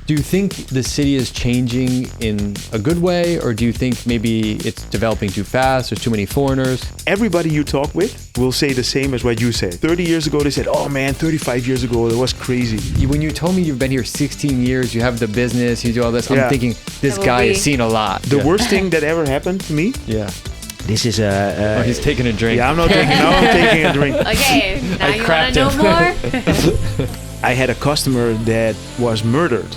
Do you think the city is changing in a good way, or do you think maybe it's developing too fast? There's too many foreigners? Everybody you talk with will say the same as what you said. 30 years ago, they said, oh man, 35 years ago, that was crazy. When you told me you've been here 16 years, you have the business, you do all this, I'm thinking, this guy has seen a lot. The worst thing that ever happened to me? Yeah. This is oh, he's taking a drink. Yeah, I'm taking a drink. Okay, now you want to know more? I had a customer that was murdered.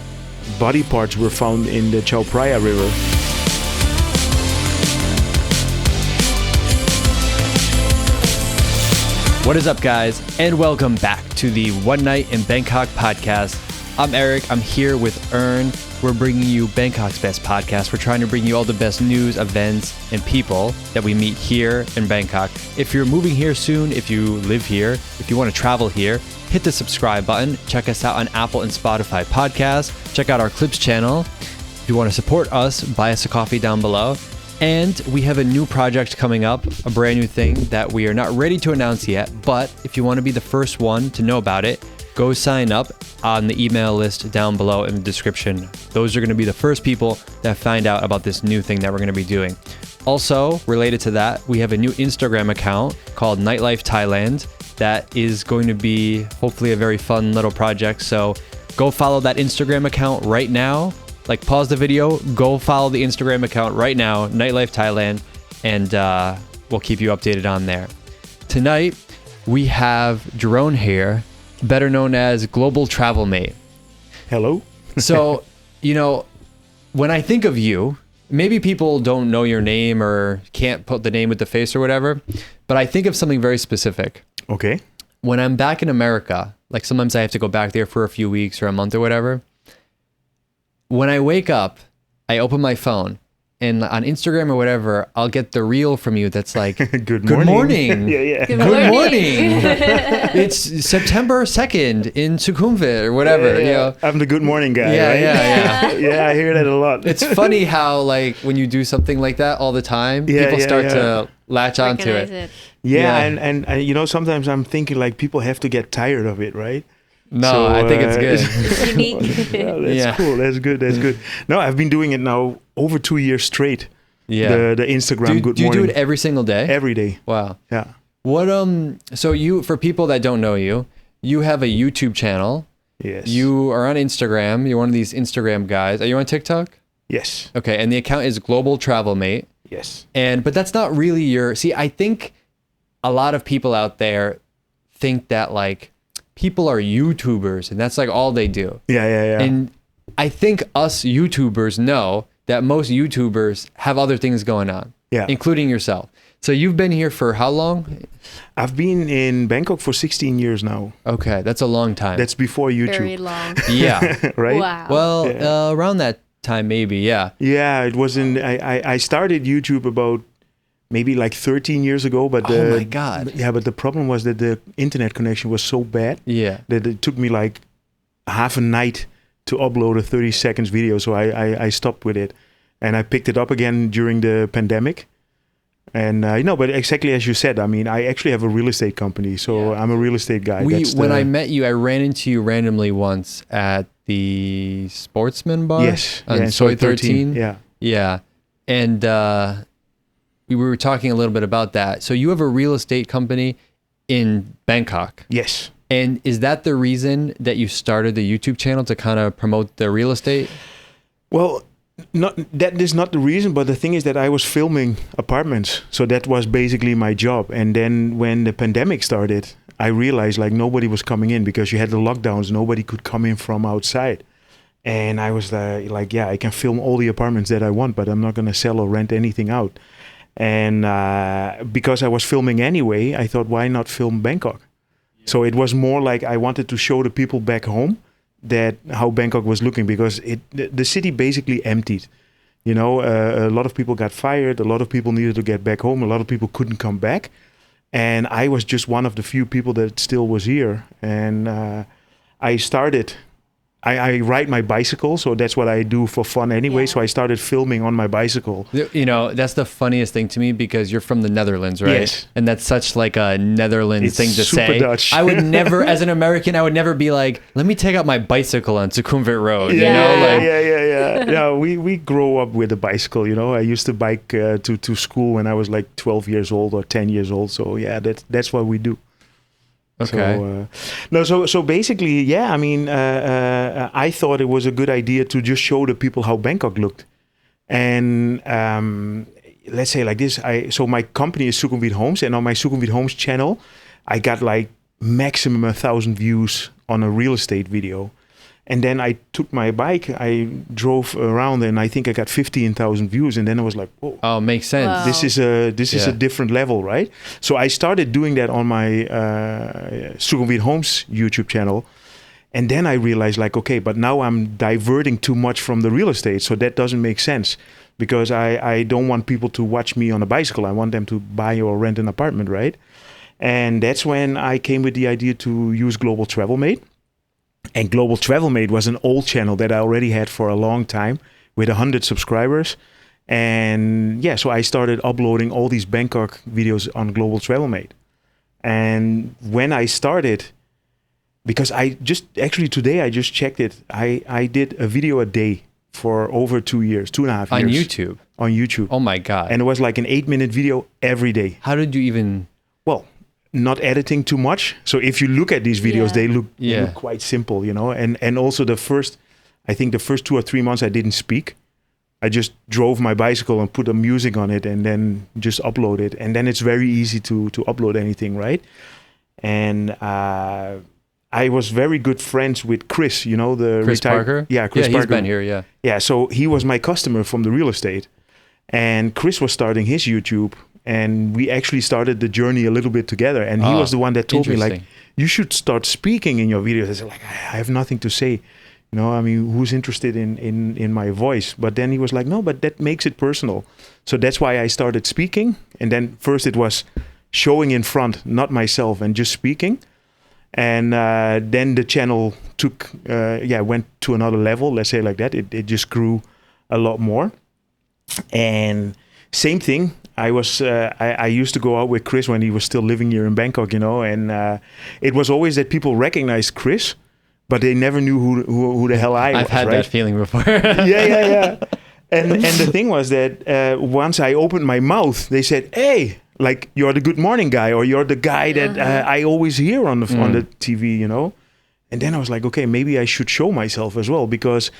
Body parts were found in the Chao Phraya River. What is up, guys, and welcome back to the One Night in Bangkok podcast. I'm Eric. I'm here with Jeroen. We're bringing you Bangkok's best podcast. We're trying to bring you all the best news, events, and people that we meet here in Bangkok. If you're moving here soon, if you live here, if you want to travel here, hit the subscribe button. Check us out on Apple and Spotify podcasts. Check out our Clips channel. If you want to support us, buy us a coffee down below. And we have a new project coming up, a brand new thing that we are not ready to announce yet. But if you want to be the first one to know about it, go sign up on the email list down below in the description. Those are going to be the first people that find out about this new thing that we're going to be doing. Also, related to that, we have a new Instagram account called Nightlife Thailand. That is going to be hopefully a very fun little project. So go follow that Instagram account right now. Like, pause the video, go follow the Instagram account right now, Nightlife Thailand, and we'll keep you updated on there. Tonight, we have Jeroen here, better known as Global Travel Mate. Hello. So, you know, when I think of you, maybe people don't know your name or can't put the name with the face or whatever, but I think of something very specific. Okay. When I'm back in America, like sometimes I have to go back there for a few weeks or a month or whatever. When I wake up, I open my phone and on Instagram or whatever, I'll get the reel from you that's like, Good morning. Yeah. Good morning. It's September 2nd in Sukhumvit or whatever. Yeah. You know? I'm the good morning guy, Yeah, right? yeah. Yeah, I hear that a lot. It's funny how, like, when you do something like that all the time, people start to latch onto it. Yeah, and you know, sometimes I'm thinking like people have to get tired of it, right? No, So, I think it's good. Unique. That's cool. That's good. No, I've been doing it now over 2 years straight. Yeah. The Instagram good do you morning. do it every single day? Every day. Wow. Yeah. What so you, for people that don't know you, you have a YouTube channel. Yes. You are on Instagram. You're one of these Instagram guys. Are you on TikTok? Yes. Okay, and the account is Global Travel Mate. Yes. But that's not really your. See, I think a lot of people out there think that, like, people are YouTubers and that's like all they do. Yeah. And I think us YouTubers know that most YouTubers have other things going on, including yourself. So you've been here for how long? I've been in Bangkok for 16 years now. Okay, that's a long time. That's before YouTube. Very long. Yeah. Right? Wow. Well, around that time, maybe, yeah. Yeah, it was in. I started YouTube about maybe like 13 years ago, but Oh my God. Yeah, but the problem was that the internet connection was so bad that it took me like half a night to upload a 30 seconds video. So I stopped with it, and I picked it up again during the pandemic. And but exactly as you said, I mean, I actually have a real estate company, so I'm a real estate guy. When I met you, I ran into you randomly once at the Sportsman Bar. Yes, on Soy 13. Yeah. And we were talking a little bit about that. So you have a real estate company in Bangkok. Yes. And is that the reason that you started the YouTube channel, to kind of promote the real estate? Well, that is not the reason, but the thing is that I was filming apartments. So that was basically my job. And then when the pandemic started, I realized like nobody was coming in because you had the lockdowns. Nobody could come in from outside. And I was like, I can film all the apartments that I want, but I'm not going to sell or rent anything out. And because I was filming anyway, I thought, why not film Bangkok? So it was more like I wanted to show the people back home that how Bangkok was looking, because the city basically emptied. You know, a lot of people got fired. A lot of people needed to get back home. A lot of people couldn't come back. And I was just one of the few people that still was here. And I started I ride my bicycle, so that's what I do for fun anyway. So I started filming on my bicycle. You know, that's the funniest thing to me because you're from the Netherlands, right? Yes. And that's such like a Netherlands thing to super say. Dutch. I would never, as an American, I would never be like, let me take out my bicycle on Sukhumvit Road. Yeah, you know, like, yeah. We grow up with a bicycle, you know. I used to bike to school when I was like 12 years old or 10 years old. So yeah, that's what we do. Okay. So basically, yeah. I mean, I thought it was a good idea to just show the people how Bangkok looked, and let's say like this. So my company is Sukhumvit Homes, and on my Sukhumvit Homes channel, I got like maximum 1,000 views on a real estate video. And then I took my bike, I drove around, and I think I got 15,000 views. And then I was like, "Whoa, oh, makes sense. Wow. this is a different level, right?" So I started doing that on my Sukhumvit Homes YouTube channel, and then I realized, like, okay, but now I'm diverting too much from the real estate, so that doesn't make sense because I don't want people to watch me on a bicycle. I want them to buy or rent an apartment, right? And that's when I came with the idea to use Global Travel Mate. And Global Travel Mate was an old channel that I already had for a long time with 100 subscribers. And yeah, so I started uploading all these Bangkok videos on Global Travel Mate. And when I started, because today I just checked it, I did a video a day for over 2 years, 2.5 years. On YouTube? On YouTube. Oh my God. And it was like an 8-minute video every day. How did you even... Well, not editing too much. So if you look at these videos, Yeah. they look quite simple, you know. And also the first 2 or 3 months I didn't speak. I just drove my bicycle and put the music on it and then just upload it. And then it's very easy to upload anything, right? And I was very good friends with Chris, you know, the Chris Parker? Yeah, Chris Parker. He's been here, yeah. Yeah, so he was my customer from the real estate. And Chris was starting his YouTube. And we actually started the journey a little bit together. And he was the one that told me, like, you should start speaking in your videos. I said, like, I have nothing to say. You know, I mean, who's interested in my voice? But then he was like, no, but that makes it personal. So that's why I started speaking. And then first it was showing in front, not myself, and just speaking. And then the channel went to another level, let's say like that. It just grew a lot more. And same thing. I used to go out with Chris when he was still living here in Bangkok, you know, and it was always that people recognized Chris, but they never knew who the hell I was. I've had right? that feeling before. Yeah. And the thing was that once I opened my mouth, they said, "Hey, like you're the good morning guy, or you're the guy that I always hear on the TV, you know." And then I was like, okay, maybe I should show myself as well because.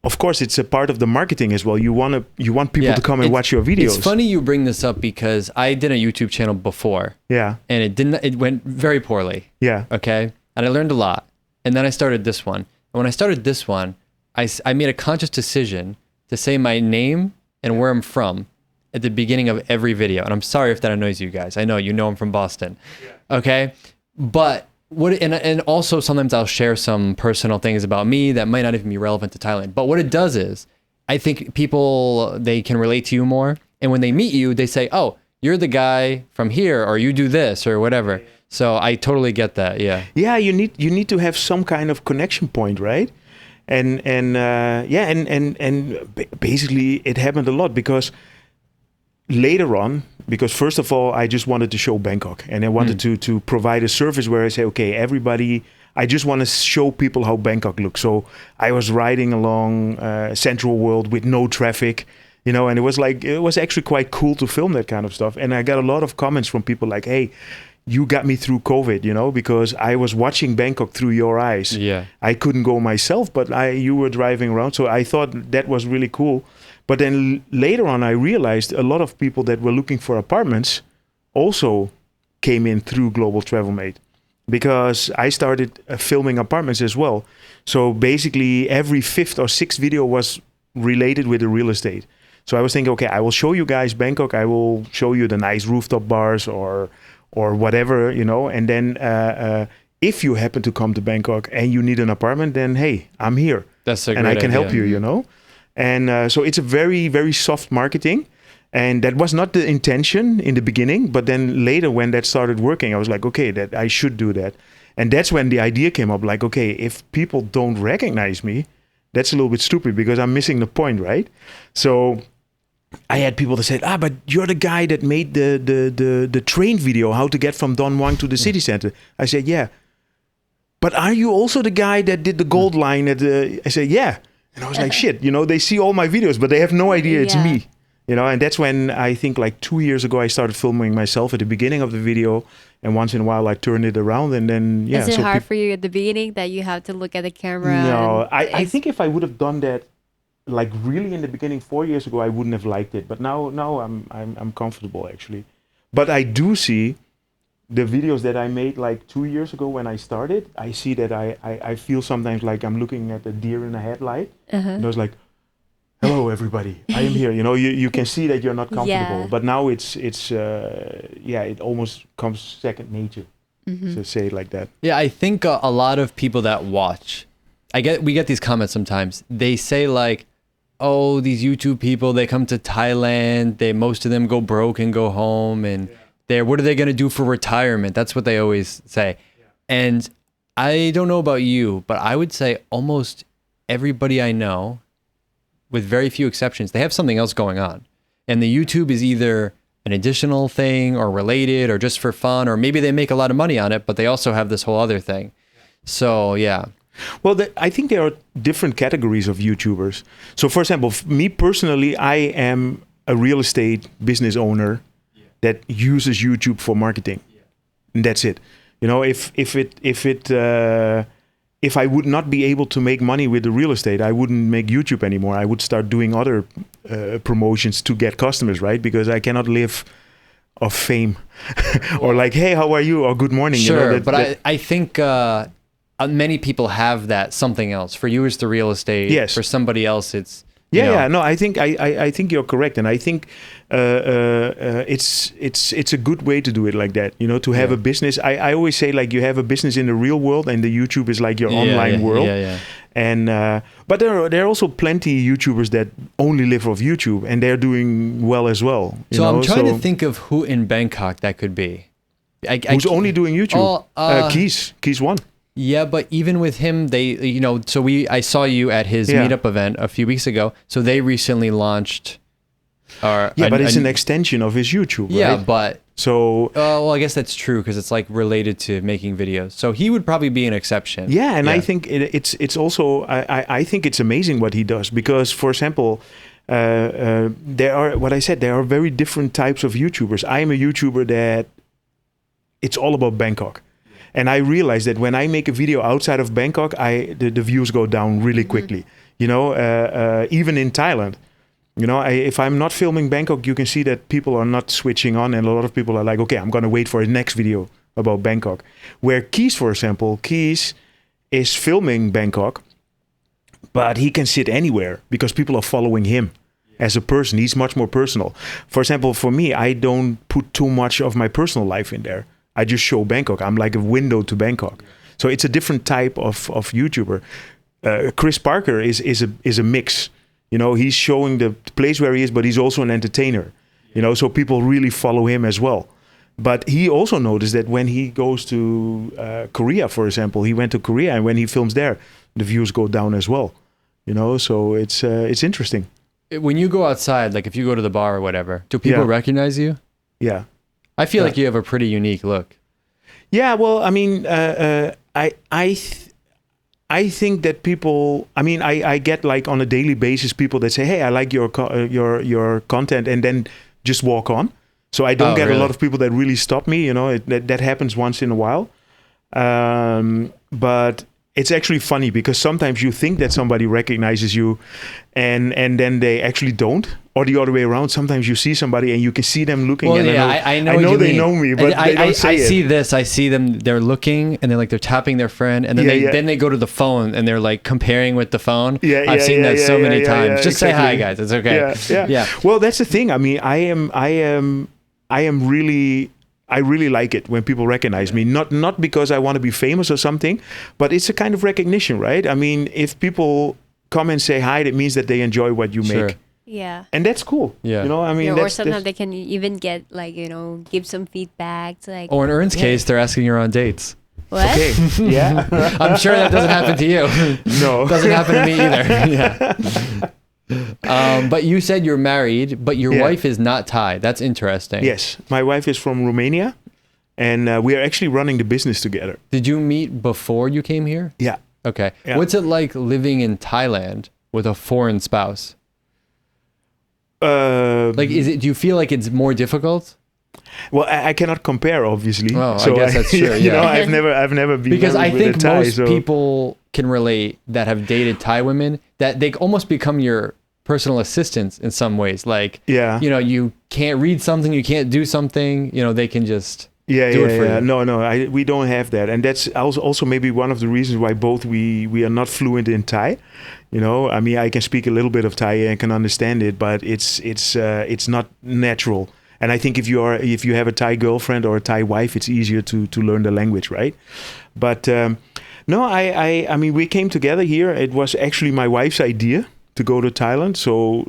Of course, it's a part of the marketing as well. You want people to come and watch your videos. It's funny you bring this up because I did a YouTube channel before. Yeah. And it went very poorly. Yeah. Okay. And I learned a lot. And then I started this one. And when I started this one, I made a conscious decision to say my name and where I'm from at the beginning of every video. And I'm sorry if that annoys you guys. I know I'm from Boston. Yeah. Okay. But and also sometimes I'll share some personal things about me that might not even be relevant to Thailand. But what it does is I think people, they can relate to you more. And when they meet you, they say, oh, you're the guy from here, or you do this or whatever. So I totally get that. Yeah. Yeah. You need to have some kind of connection point, right? And basically it happened a lot because later on, because first of all, I just wanted to show Bangkok and I wanted to provide a service where I say, okay, everybody, I just want to show people how Bangkok looks. So I was riding along Central World with no traffic, you know, and it was actually quite cool to film that kind of stuff. And I got a lot of comments from people like, hey, you got me through COVID, you know, because I was watching Bangkok through your eyes. Yeah. I couldn't go myself, but you were driving around. So I thought that was really cool. But then later on, I realized a lot of people that were looking for apartments also came in through Global Travel Mate because I started filming apartments as well. So basically every 5th or 6th video was related with the real estate. So I was thinking, okay, I will show you guys Bangkok. I will show you the nice rooftop bars or whatever, you know. And then if you happen to come to Bangkok and you need an apartment, then hey, I'm here. That's a great and I can idea. help you, you know. And so it's a very, very soft marketing. And that was not the intention in the beginning. But then later when that started working, I was like, okay, that I should do that. And that's when the idea came up, like, okay, if people don't recognize me, that's a little bit stupid because I'm missing the point, right? So I had people that said, but you're the guy that made the train video, how to get from Don Muang to the city center. I said, yeah. But are you also the guy that did the gold line at the... I said, yeah. And I was like, shit, they see all my videos, but they have no idea it's me. And that's when I think like 2 years ago, I started filming myself at the beginning of the video. And once in a while, I turn it around and then, Is it hard for you at the beginning that you have to look at the camera? No, I think if I would have done that, like really in the beginning 4 years ago, I wouldn't have liked it. But now I'm comfortable actually. But I do see the videos that I made like 2 years ago when I started. I see that I feel sometimes like I'm looking at a deer in a headlight. And I was like, hello everybody, I am here. You can see that you're not comfortable. But now it almost comes second nature to say it like that. Yeah, I think a lot of people that watch, we get these comments sometimes. They say like, oh, these YouTube people, they come to Thailand, most of them go broke and go home, and what are they going to do for retirement? That's what they always say. And I don't know about you, but I would say almost everybody I know, with very few exceptions, they have something else going on. And the YouTube is either an additional thing or related or just for fun, or maybe they make a lot of money on it, but they also have this whole other thing. So, yeah. Well, I think there are different categories of YouTubers. So, for example, me personally, I am a real estate business owner that uses YouTube for marketing. And that's it. If I would not be able to make money with the real estate, I wouldn't make YouTube anymore. I would start doing other promotions to get customers, right? Because I cannot live of fame or like, hey, how are you? Or good morning. Sure, I think many people have that something else. For you, it's the real estate. Yes. For somebody else, it's... No, I think you're correct, and I think it's a good way to do it like that. To have a business. I always say like you have a business in the real world, and the YouTube is like your online world. Yeah. And but there are also plenty YouTubers that only live off YouTube, and they're doing well as well. I'm trying to think of who in Bangkok that could be. Who's only doing YouTube? Keys one. Yeah, but even with him, they, I saw you at his meetup event a few weeks ago. So they recently launched. But it's an extension of his YouTube, right? Yeah, but. So. Well, I guess that's true because it's like related to making videos. So he would probably be an exception. Yeah, and I think it's also, I think it's amazing what he does because, for example, there are very different types of YouTubers. I am a YouTuber that it's all about Bangkok. And I realized that when I make a video outside of Bangkok, the views go down really quickly. Even in Thailand, if I'm not filming Bangkok, you can see that people are not switching on, and a lot of people are like, okay, I'm gonna wait for his next video about Bangkok. Where Keys, for example, is filming Bangkok, but he can sit anywhere because people are following him as a person. He's much more personal. For example, for me, I don't put too much of my personal life in there. I just show Bangkok. I'm like a window to Bangkok. So it's a different type of YouTuber. Chris Parker is a mix. He's showing the place where he is, but he's also an entertainer. So people really follow him as well. But he also noticed that when he goes to Korea, for example, he went to Korea, and when he films there, the views go down as well. So it's interesting. When you go outside, like if you go to the bar or whatever, do people recognize you? Yeah. I feel like you have a pretty unique look. Yeah, well, I mean, I think that people. I mean, I get like on a daily basis people that say, "Hey, I like your content," and then just walk on. So I don't get a lot of people that really stop me. That happens once in a while. But it's actually funny because sometimes you think that somebody recognizes you, and then they actually don't. Or the other way around. Sometimes you see somebody and you can see them looking. Well, and I know they know me, but they don't say it. I see this. I see them. They're looking and they're tapping their friend, and then they go to the phone and they're like comparing with the phone. I've seen that so many times. Just say hi, guys. It's okay. Yeah. Well, that's the thing. I mean, I really like it when people recognize me. Not because I want to be famous or something, but it's a kind of recognition, right? I mean, if people come and say hi, that means that they enjoy what you make. Yeah. And that's cool. Yeah. I mean, or sometimes they can even get give some feedback. Or in Ern's case, they're asking her on dates. What? Okay. Yeah. I'm sure that doesn't happen to you. No. Doesn't happen to me either. Yeah. But you said you're married, but your wife is not Thai. That's interesting. Yes. My wife is from Romania, and we are actually running the business together. Did you meet before you came here? Yeah. Okay. Yeah. What's it like living in Thailand with a foreign spouse? Like, do you feel like it's more difficult? Well, I cannot compare, obviously. Oh, I guess that's true. You know, Yeah. I've never been Because I married with think a Thai, most so. people can relate that have dated Thai women, that they almost become your personal assistants in some ways. Like, Yeah. you know, you can't read something, you can't do something, you know, they can just Yeah, do yeah, it for yeah. you. No, we don't have that, and that's also maybe one of the reasons why both we are not fluent in Thai. You know, I mean, I can speak a little bit of Thai and can understand it, but it's not natural. And I think if you have a Thai girlfriend or a Thai wife, it's easier to learn the language, right? But no, I mean, we came together here. It was actually my wife's idea to go to Thailand. So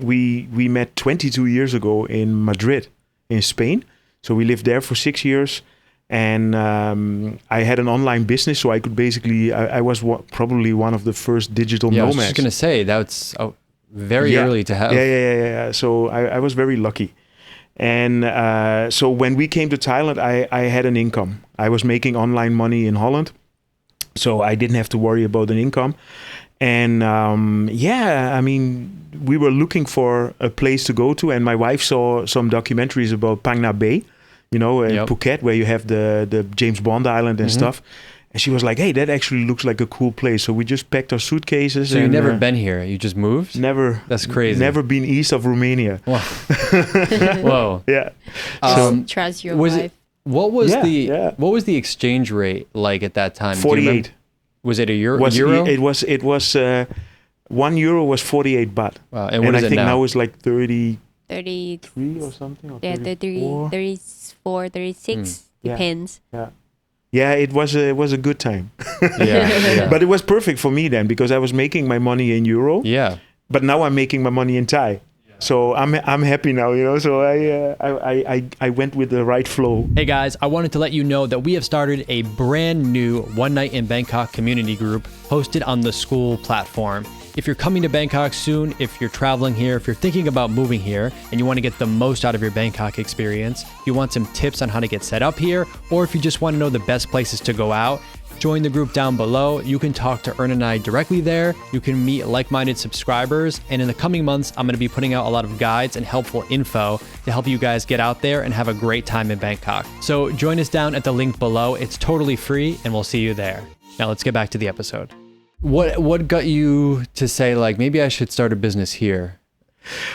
we met 22 years ago in Madrid, in Spain. So we lived there for 6 years, and I had an online business, so I could basically I was probably one of the first digital Yeah, I nomads. was just going to say, that's very early to have. Yeah. So I was very lucky. And so when we came to Thailand, I had an income. I was making online money in Holland, so I didn't have to worry about an income. And I mean, we were looking for a place to go to, and my wife saw some documentaries about Phang Nga Bay, you know, in Phuket, where you have the James Bond Island and stuff. And she was like, "Hey, that actually looks like a cool place." So we just packed our suitcases. So you've never been here? You just moved? Never. That's crazy. Never been east of Romania. Wow. Whoa. Yeah. Trust your was wife. it? What was Yeah. what was the exchange rate like at that time? Do you 48. remember? Was it a euro? It was 1 euro was 48 baht. Wow. And what is I it think now? it's like 33 33, or something. Or yeah, 34. 34, 36, Yeah. depends. Yeah, it was a good time. Yeah. But it was perfect for me then, because I was making my money in euro. Yeah. But now I'm making my money in Thai. So I'm happy now, you know. So I went with the right flow. Hey guys, I wanted to let you know that we have started a brand new One Night in Bangkok community group hosted on the school platform. If you're coming to Bangkok soon, if you're traveling here, if you're thinking about moving here and you want to get the most out of your Bangkok experience, you want some tips on how to get set up here, or if you just want to know the best places to go out, join the group down below. You can talk to Ern and I directly there. You can meet like-minded subscribers. And in the coming months, I'm going to be putting out a lot of guides and helpful info to help you guys get out there and have a great time in Bangkok. So join us down at the link below. It's totally free and we'll see you there. Now let's get back to the episode. What got you to say, like, maybe I should start a business here?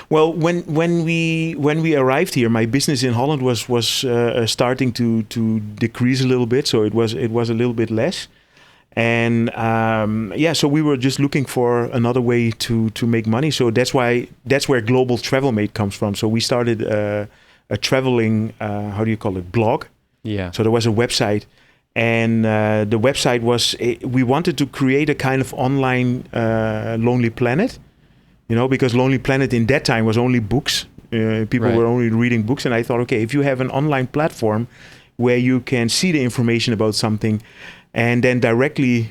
Well, when we arrived here, my business in Holland was starting to decrease a little bit, so it was a little bit less, and so we were just looking for another way to make money. So that's where Global Travel Mate comes from. So we started a traveling blog. Yeah. So there was a website. And the website we wanted to create a kind of online Lonely Planet, you know, because Lonely Planet in that time was only books. People were only reading books. And I thought, okay, if you have an online platform where you can see the information about something and then directly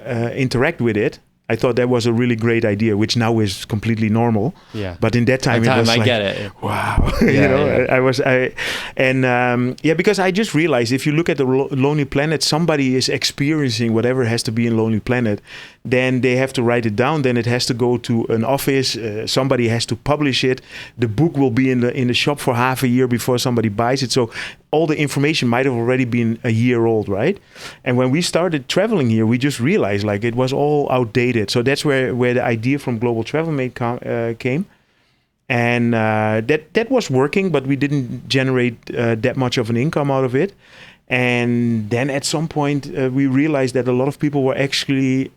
interact with it, I thought that was a really great idea, which now is completely normal. Yeah. But in that time, it was like, get it. Wow. Yeah, Because I just realized if you look at the Lonely Planet, somebody is experiencing whatever has to be in Lonely Planet, then they have to write it down. Then it has to go to an office. Somebody has to publish it. The book will be in the shop for half a year before somebody buys it. So all the information might have already been a year old, right? And when we started traveling here, we just realized like it was all outdated. So that's where the idea from Global Travel Mate came. And that was working, but we didn't generate that much of an income out of it. And then at some point, we realized that a lot of people were actually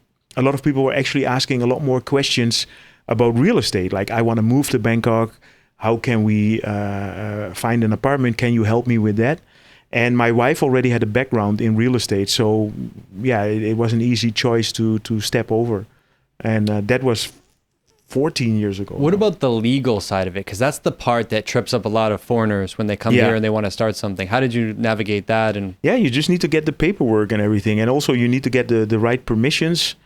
asking a lot more questions about real estate. Like, I want to move to Bangkok. How can we find an apartment? Can you help me with that? And my wife already had a background in real estate, so yeah, it was an easy choice to step over, and that was 14 years ago. What about the legal side of it? Because that's the part that trips up a lot of foreigners when they come here and they want to start something. How did you navigate that? And you just need to get the paperwork and everything. And also you need to get the right permissions.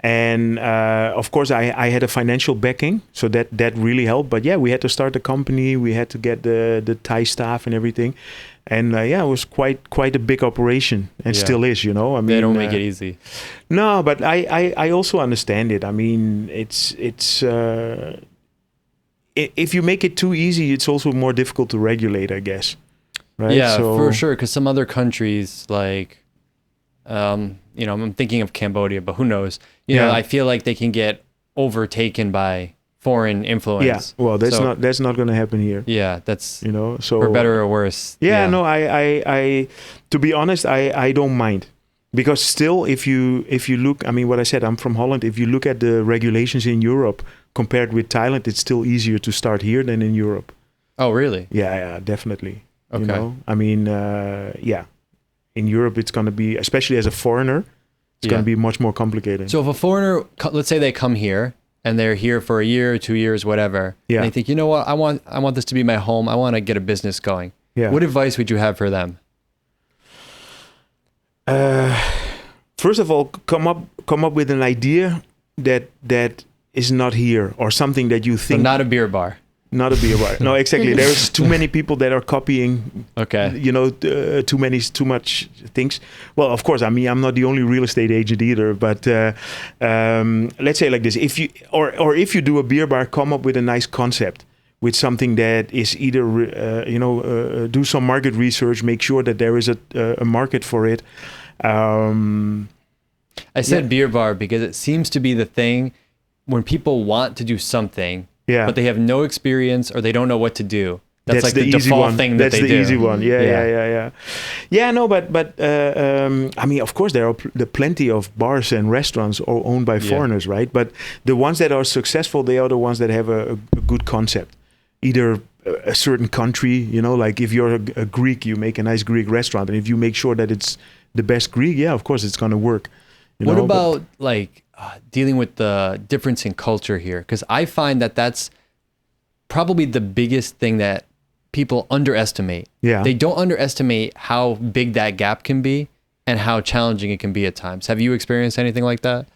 And of course, I had a financial backing, so that really helped. But we had to start the company. We had to get the Thai staff and everything. And it was quite a big operation, and still is. I mean, they don't make it easy. No, but I also understand it. I mean, it's if you make it too easy, it's also more difficult to regulate, I guess. Right? Yeah, for sure. Because some other countries, like, I'm thinking of Cambodia, but who knows? I feel like they can get overtaken by foreign influence. Yeah, well, that's not going to happen here. Yeah, that's so for better or worse. Yeah, no, I to be honest, I don't mind, because still, if you look, I mean, what I said, I'm from Holland. If you look at the regulations in Europe compared with Thailand, it's still easier to start here than in Europe. Oh, really? Yeah, definitely. Okay. I mean, in Europe, it's going to be, especially as a foreigner, it's going to be much more complicated. So if a foreigner, let's say they come here and they're here for a year, 2 years, whatever, and they think, you know what, I want this to be my home. I want to get a business going. Yeah. What advice would you have for them? First of all, come up with an idea that is not here, or something that you think. So not a beer bar. Not a beer bar. No, exactly. There's too many people that are copying. Okay. Too much things. Well, of course. I mean, I'm not the only real estate agent either. But let's say like this: if you do a beer bar, come up with a nice concept, with something that is either do some market research, make sure that there is a market for it. I said beer bar because it seems to be the thing when people want to do something. Yeah. But they have no experience, or they don't know what to do. That's like the default thing that they do. That's the easy one. Yeah. Yeah, no, but I mean, of course, there are plenty of bars and restaurants owned by foreigners, right? But the ones that are successful, they are the ones that have a good concept. Either a certain country, like if you're a Greek, you make a nice Greek restaurant. And if you make sure that it's the best Greek, of course, it's going to work. What about dealing with the difference in culture here? Because I find that that's probably the biggest thing that people underestimate. Yeah. They don't underestimate how big that gap can be and how challenging it can be at times. Have you experienced anything like that?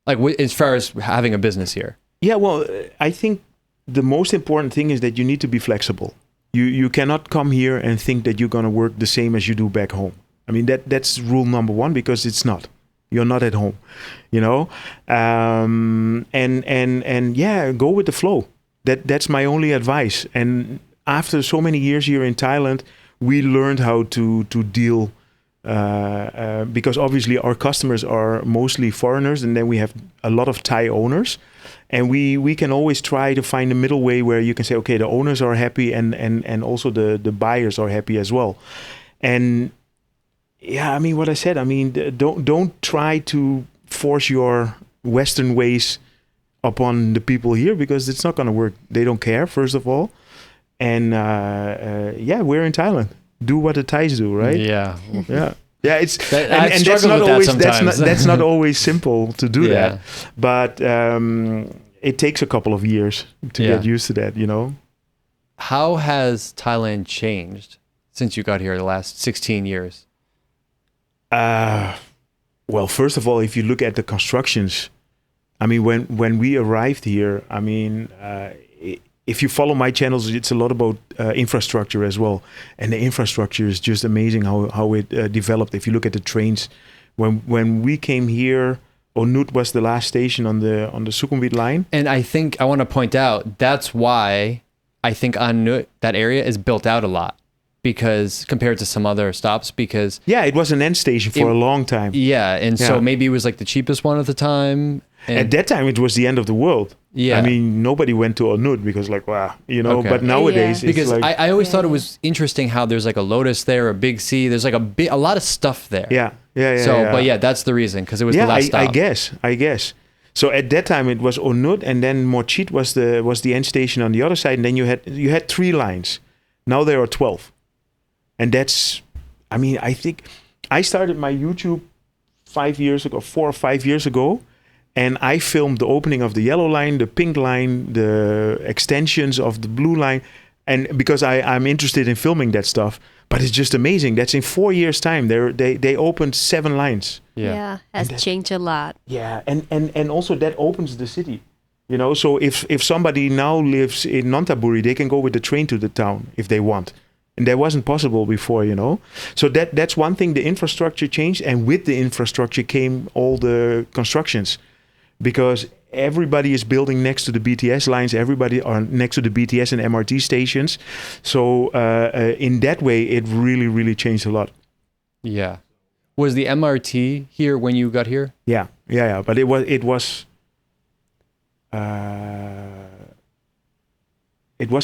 Like as far as having a business here? Yeah, well, I think the most important thing is that you need to be flexible. You cannot come here and think that you're going to work the same as you do back home. I mean, that's rule number one, because it's not. You're not at home, and go with the flow. That's my only advice. And after so many years here in Thailand, we learned how to deal, because obviously our customers are mostly foreigners, and then we have a lot of Thai owners, and we can always try to find a middle way where you can say, okay, the owners are happy, and also the buyers are happy as well. And yeah, I mean, what I said, I mean, don't try to force your Western ways upon the people here, because it's not going to work. They don't care, first of all. And we're in Thailand. Do what the Thais do, right? Yeah. Yeah. Yeah, it's and that's not always that's not always simple to do that. But it takes a couple of years to get used to that, How has Thailand changed since you got here the last 16 years? Well, first of all, if you look at the constructions, I mean, when we arrived here, I mean, if you follow my channels, it's a lot about infrastructure as well. And the infrastructure is just amazing how it developed. If you look at the trains, when we came here, ONIB was the last station on the Sukhumvit line. And I think I want to point out, that's why I think ONIB, that area, is built out a lot. Because compared to some other stops, because it was an end station for a long time. Yeah, and so maybe it was like the cheapest one at the time. At that time, it was the end of the world. Yeah, I mean, nobody went to ONIB because But nowadays, it's because I always thought it was interesting how there's like a Lotus there, a Big C. There's like a lot of stuff there. Yeah. But that's the reason, because it was the last stop. I guess. So at that time it was ONIB, and then Mochit was the end station on the other side, and then you had 3 lines. Now there are 12. And that's, I mean, I think I started my YouTube 4 or 5 years ago, And I filmed the opening of the yellow line, the pink line, the extensions of the blue line. And because I'm interested in filming that stuff, but it's just amazing. That's in 4 years' time. They opened 7 lines. Yeah, has changed a lot. Yeah, and also that opens the city. You know, so if somebody now lives in Nonthaburi, they can go with the train to the town if they want. And that wasn't possible before, you know. So that's one thing, the infrastructure changed. And with the infrastructure came all the constructions. Because everybody is building next to the BTS lines. Everybody are next to the BTS and MRT stations. So in that way, it really, really changed a lot. Yeah. Was the MRT here when you got here? Yeah. But it was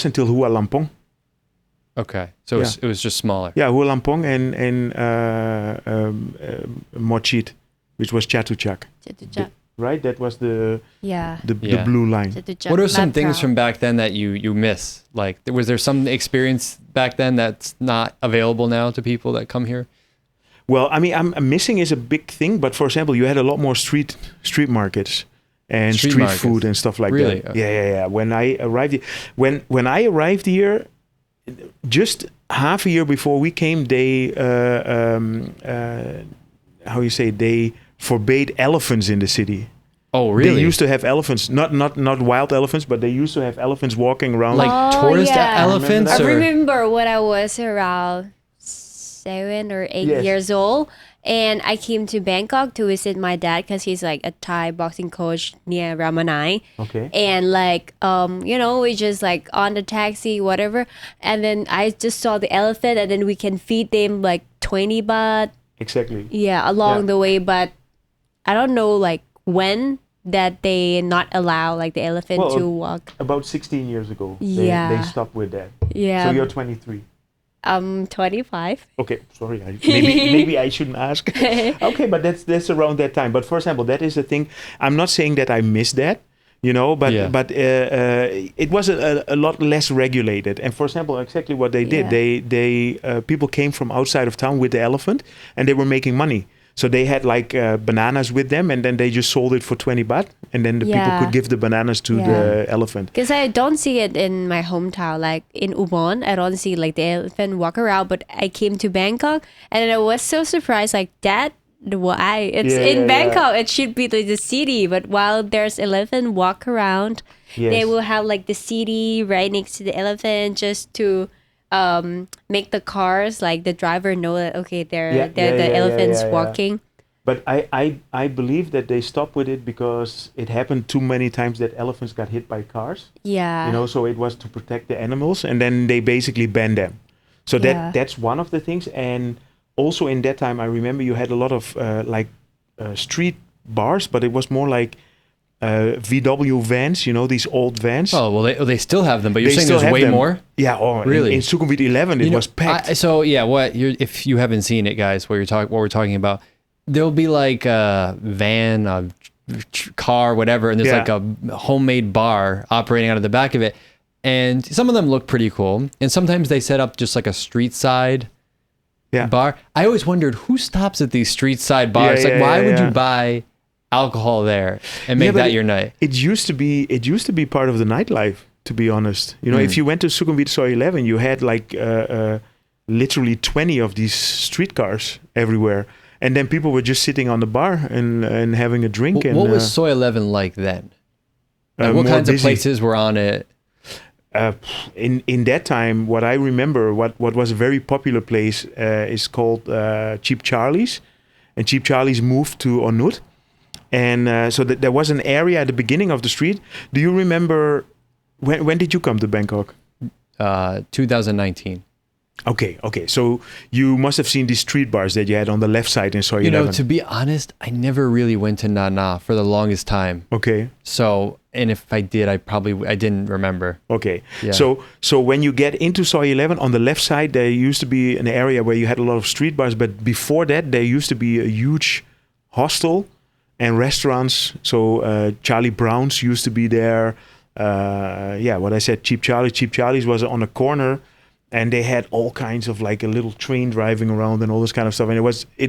until Hua Lampong. Okay, so it was just smaller. Yeah, Hua Lampong and Mochit, which was Chatuchak. Right, that was the blue line. What are some things from back then that you miss? Like, was there some experience back then that's not available now to people that come here? Well, I mean, I'm missing is a big thing, but for example, you had a lot more street markets. And street food and stuff like really? that. Yeah. When I arrived here, just half a year before we came, they they forbade elephants in the city. Oh, really? They used to have elephants, not wild elephants, but they used to have elephants walking around. Like tourist elephants? I remember when I was around 7 or 8 years old. And I came to Bangkok to visit my dad because he's like a Thai boxing coach near Ramanai. Okay. And like, we just like on the taxi, whatever. And then I just saw the elephant and then we can feed them like 20 baht. Exactly. Yeah, along the way. But I don't know like when that they not allow like the elephant to walk. About 16 years ago. Yeah. They stopped with that. Yeah. So you're 23. 25. Okay, sorry. Maybe I shouldn't ask. Okay, but that's around that time. But for example, that is the thing. I'm not saying that I miss that, you know, but it was a lot less regulated. And for example, exactly what they did, they people came from outside of town with the elephant, and they were making money. So they had like bananas with them, and then they just sold it for 20 baht, and then the people could give the bananas to the elephant. Because I don't see it in my hometown, like in Ubon, I don't see like the elephant walk around. But I came to Bangkok, and I was so surprised, like that. Why? It's in Bangkok. It should be like the city, but while there's elephant walk around, they will have like the city right next to the elephant just to make the cars, like the driver know that the elephants walking. But I believe that they stopped with it because it happened too many times that elephants got hit by cars. Yeah. You know, so it was to protect the animals, and then they basically banned them. So that's one of the things. And also in that time, I remember you had a lot of street bars, but it was more like VW vans, you know, these old vans. Oh, well, they still have them, but you're saying there's way more? Yeah, really? In Sukhumvit 11, it was packed. If you haven't seen it, guys, what we're talking about, there'll be like a van, a car, whatever, and there's like a homemade bar operating out of the back of it. And some of them look pretty cool. And sometimes they set up just like a street side bar. I always wondered who stops at these street side bars. Why would you buy alcohol there and make that your night? It used to be part of the nightlife, to be honest. You know, if you went to Sukhumvit Soy 11, you had like literally 20 of these streetcars everywhere. And then people were just sitting on the bar and having a drink. What was Soy 11 like then? What kinds of places were on it? In that time, what I remember, what was a very popular place is called Cheap Charlie's. And Cheap Charlie's moved to Onut. And so there was an area at the beginning of the street. Do you remember, when did you come to Bangkok? 2019. Okay. So you must have seen these street bars that you had on the left side in Soy 11. You know, to be honest, I never really went to Nana for the longest time. Okay. So, and if I did, I didn't remember. Okay. Yeah. So when you get into Soy 11, on the left side, there used to be an area where you had a lot of street bars. But before that, there used to be a huge hostel and restaurants. So Charlie Brown's used to be there. What I said, Cheap Charlie's was on a corner. And they had all kinds of like a little train driving around and all this kind of stuff. And it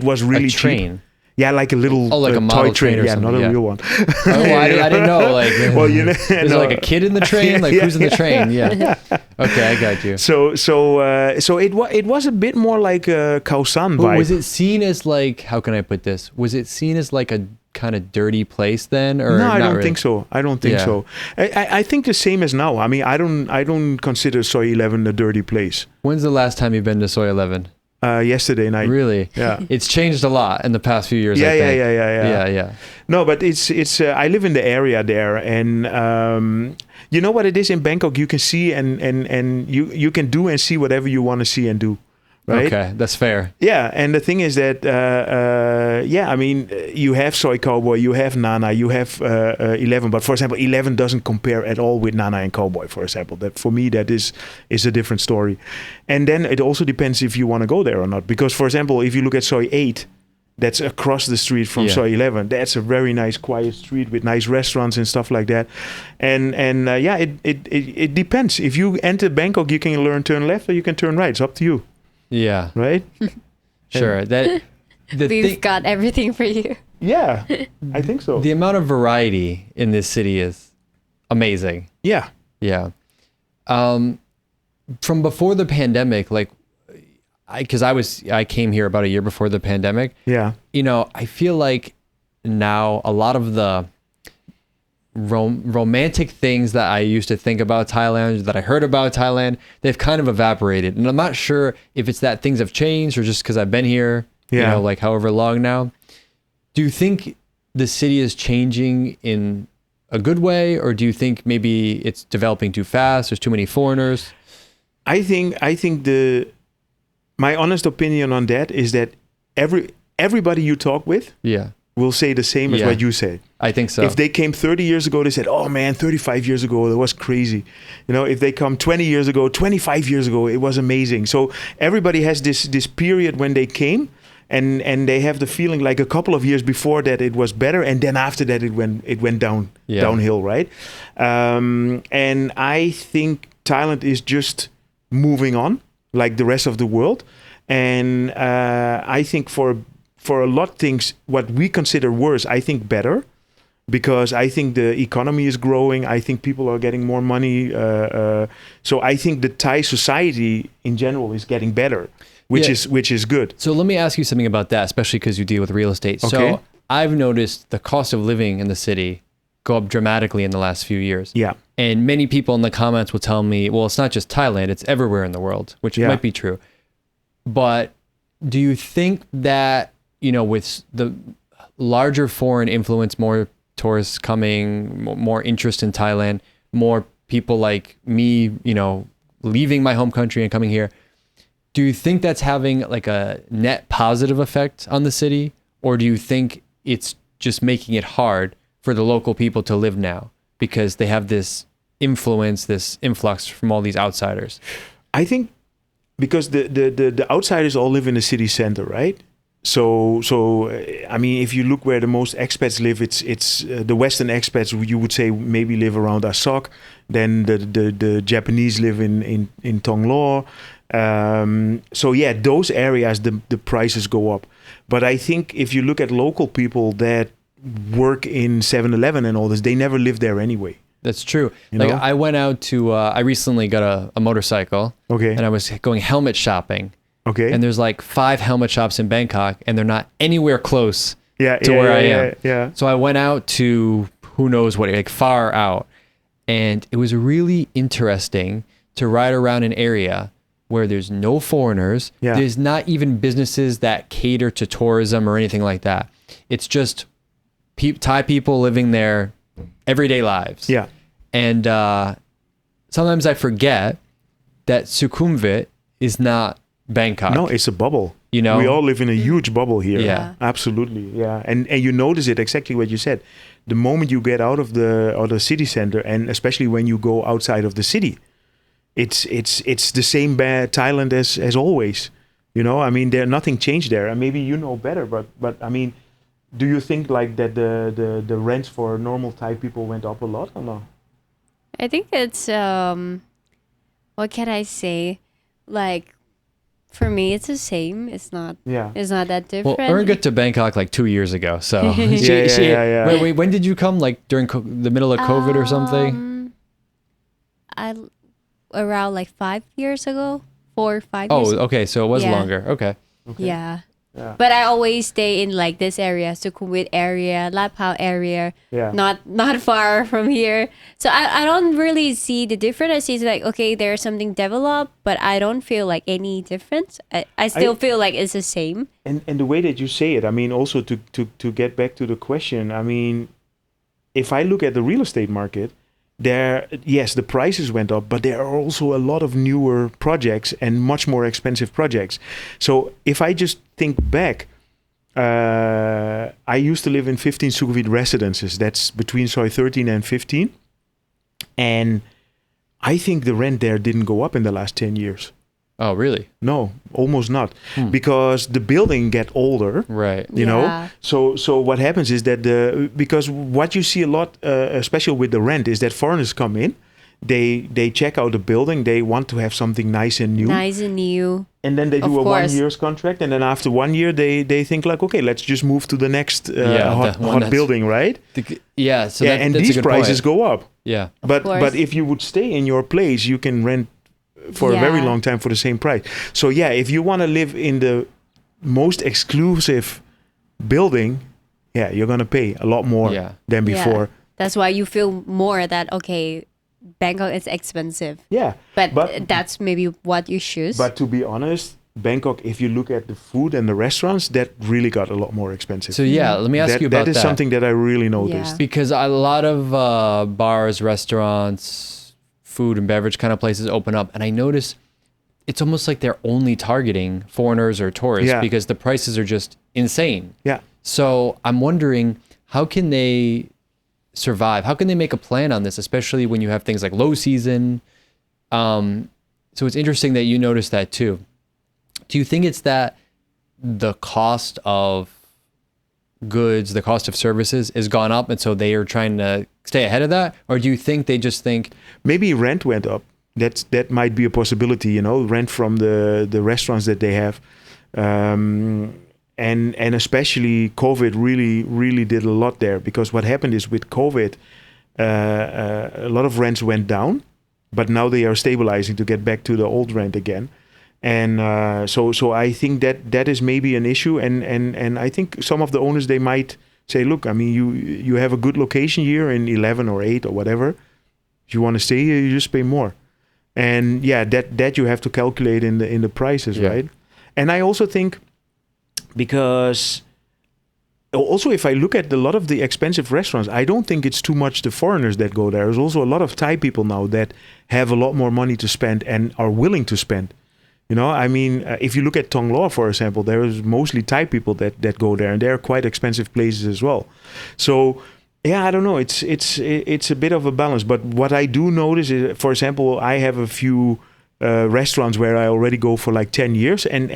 was really train. Cheap. Yeah, like a little like a toy model train. or Yeah, something, not a real one. Oh, I didn't know. Like, Well, you know, is there like a kid in the train? Like, who's in the train? Yeah. Okay, I got you. So it was a bit more like a Khao-San But vibe. was it seen as like, how can I put this? Was it seen as like a kind of dirty place then, or No, I not don't really? think so. I don't think Yeah. so. I think the same as now. I mean, I don't consider Soy 11 a dirty place. When's the last time you've been to Soy 11? Yesterday night. Really? Yeah. It's changed a lot in the past few years. Yeah, I think. yeah. No, but it's. I live in the area there, and you know what it is in Bangkok. You can see and you can do and see whatever you want to see and do, right? Okay, that's fair. Yeah, and the thing is that I mean, you have Soy Cowboy, you have Nana, you have 11, but for example, 11 doesn't compare at all with Nana and Cowboy. For example, that for me that is a different story, and then it also depends if you want to go there or not. Because for example, if you look at Soy 8. That's across the street from Yeah. Soy 11. That's a very nice, quiet street with nice restaurants and stuff like that. And it depends. If you enter Bangkok, you can turn left or you can turn right. It's up to you, Yeah, right? sure. That We've got everything for you. Yeah, I think so. the amount of variety in this city is amazing. Yeah. Yeah. From before the pandemic, like, I came here about a year before the pandemic. Yeah. You know, I feel like now a lot of the romantic things that I used to think about Thailand, that I heard about Thailand, they've kind of evaporated. And I'm not sure if it's that things have changed or just because I've been here, you Yeah. know, like however long now. Do you think the city is changing in a good way, or do you think maybe it's developing too fast? There's too many foreigners. I think my honest opinion on that is that everybody you talk with Yeah, will say the same as Yeah. what you say. I think so. If they came 30 years ago, they said, "Oh man, 35 years ago, that was crazy." You know, if they come 20 years ago, 25 years ago, it was amazing. So everybody has this period when they came, and they have the feeling like a couple of years before that it was better, and then after that it went downhill, right? And I think Thailand is just moving on like the rest of the world, and I think for a lot of things, what we consider worse, I think better, because I think the economy is growing. I think people are getting more money. So I think the Thai society in general is getting better, which is good. So let me ask you something about that, especially because you deal with real estate. Okay. So I've noticed the cost of living in the city go up dramatically in the last few years. Yeah. And many people in the comments will tell me, well, it's not just Thailand, it's everywhere in the world, which Yeah. might be true. But do you think that, you know, with the larger foreign influence, more tourists coming, more interest in Thailand, more people like me, you know, leaving my home country and coming here, do you think that's having like a net positive effect on the city? Or do you think it's just making it hard for the local people to live now because they have this influence, this influx from all these outsiders? I think because the outsiders all live in the city center, right? So I mean, if you look where the most expats live, it's the Western expats. You would say maybe live around Asok. Then the Japanese live in Tonglo. So yeah, those areas the prices go up. But I think if you look at local people that work in 7-Eleven and all this, they never live there anyway. That's true. You Like know? I went out to, I recently got a motorcycle. Okay. And I was going helmet shopping. Okay. And there's like 5 helmet shops in Bangkok, and they're not anywhere close to where I am. Yeah. So I went out to who knows what, like far out. And it was really interesting to ride around an area where there's no foreigners. Yeah. There's not even businesses that cater to tourism or anything like that. It's just Thai people living their everyday lives. Yeah. And sometimes I forget that Sukhumvit is not Bangkok. No, it's a bubble. You know? we all live in a huge bubble here. Yeah. Absolutely. Yeah. And you notice it exactly what you said. The moment you get out of the city center, and especially when you go outside of the city, it's the same bad Thailand as always. You know, I mean, nothing changed there. And maybe you know better, but I mean, do you think like that the rents for normal Thai people went up a lot or no? I think it's what can I say? Like For me, it's the same. It's not. Yeah. It's not that Well, different. Erin got to Bangkok like 2 years ago, so Yeah. Wait, when did you come? Like during the middle of COVID or something? I around like 5 years ago, 4 or 5 years. Oh, okay, so it was Yeah. longer. Okay. Yeah. Yeah. But I always stay in like this area, Sukhumvit area, Lapao area, Yeah. not far from here. So I don't really see the difference. I see it's like, okay, there's something developed, but I don't feel like any difference. I still feel like it's the same. And the way that you say it, I mean, also to get back to the question, I mean, if I look at the real estate market, yes, the prices went up, but there are also a lot of newer projects and much more expensive projects. So if I just think back, I used to live in 15 Sukhumvit residences. That's between Soi 13 and 15. And I think the rent there didn't go up in the last 10 years. Oh, really? No, almost not. Because the building get older. Right. You know, so what happens is that because what you see a lot, especially with the rent, is that foreigners come in, they check out the building, they want to have something nice and new, and then they do a 1 year's contract, and then after 1 year they think like, okay, let's just move to the next hot building, right? So and these prices go up. Yeah, but if you would stay in your place, you can rent for a very long time for the same price. So if you want to live in the most exclusive building, you're gonna pay a lot more than before. That's why you feel more that, okay, Bangkok is expensive. Yeah, but that's maybe what you choose. But to be honest, Bangkok, if you look at the food and the restaurants, that really got a lot more expensive. So let me ask you about that. That is something that I really noticed. Because a lot of bars, restaurants, food and beverage kind of places open up, and I notice it's almost like they're only targeting foreigners or tourists because the prices are just insane. Yeah. So I'm wondering, how can they survive? How can they make a plan on this, especially when you have things like low season? So it's interesting that you noticed that too. Do you think it's that the cost of goods, the cost of services has gone up, and so they are trying to stay ahead of that? Or do you think they just think maybe rent went up? That might be a possibility, you know, rent from the restaurants that they have. And especially COVID really did a lot there, because what happened is with COVID, a lot of rents went down, but now they are stabilizing to get back to the old rent again. And so I think that is maybe an issue, and I think some of the owners, they might say, look, I mean, you have a good location here in 11 or 8 or whatever. If you want to stay here, you just pay more. And that you have to calculate in the prices, right? And I also think, because also if I look at a lot of the expensive restaurants, I don't think it's too much the foreigners that go there. There's also a lot of Thai people now that have a lot more money to spend and are willing to spend. You know, I mean, if you look at Thong Lo, for example, there is mostly Thai people that go there, and they're quite expensive places as well. So, I don't know. It's a bit of a balance. But what I do notice is, for example, I have a few restaurants where I already go for like 10 years, and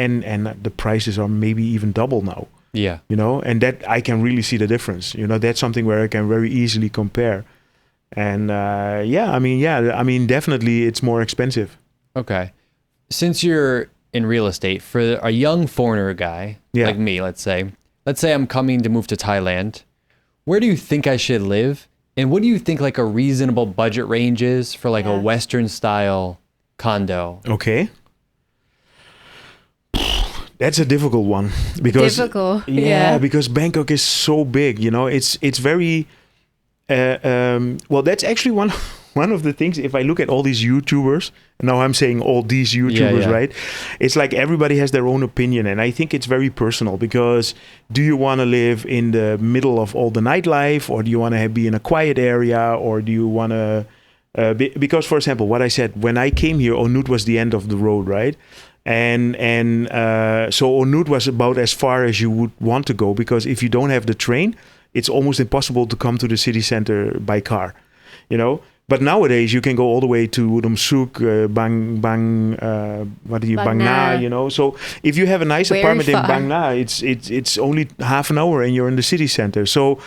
the prices are maybe even double now. Yeah. You know, and that I can really see the difference. You know, that's something where I can very easily compare. And I mean, definitely it's more expensive. Okay. Since you're in real estate, for a young foreigner guy like me, let's say I'm coming to move to Thailand, where do you think I should live? And what do you think like a reasonable budget range is for like a Western style condo? Okay. That's a difficult one, because because Bangkok is so big, you know. It's very well, that's actually one of the things. If I look at all these YouTubers, now I'm saying all these YouTubers, right? It's like everybody has their own opinion, and I think it's very personal, because do you want to live in the middle of all the nightlife, or do you want to be in a quiet area, or do you want to because, for example, what I said, when I came here, Onut was the end of the road, right? And so Onut was about as far as you would want to go, because if you don't have the train, it's almost impossible to come to the city center by car, you know. But nowadays you can go all the way to Udom Suk, Bang Na, you know. So if you have a nice apartment in Bang Na, it's only half an hour and you're in the city center. So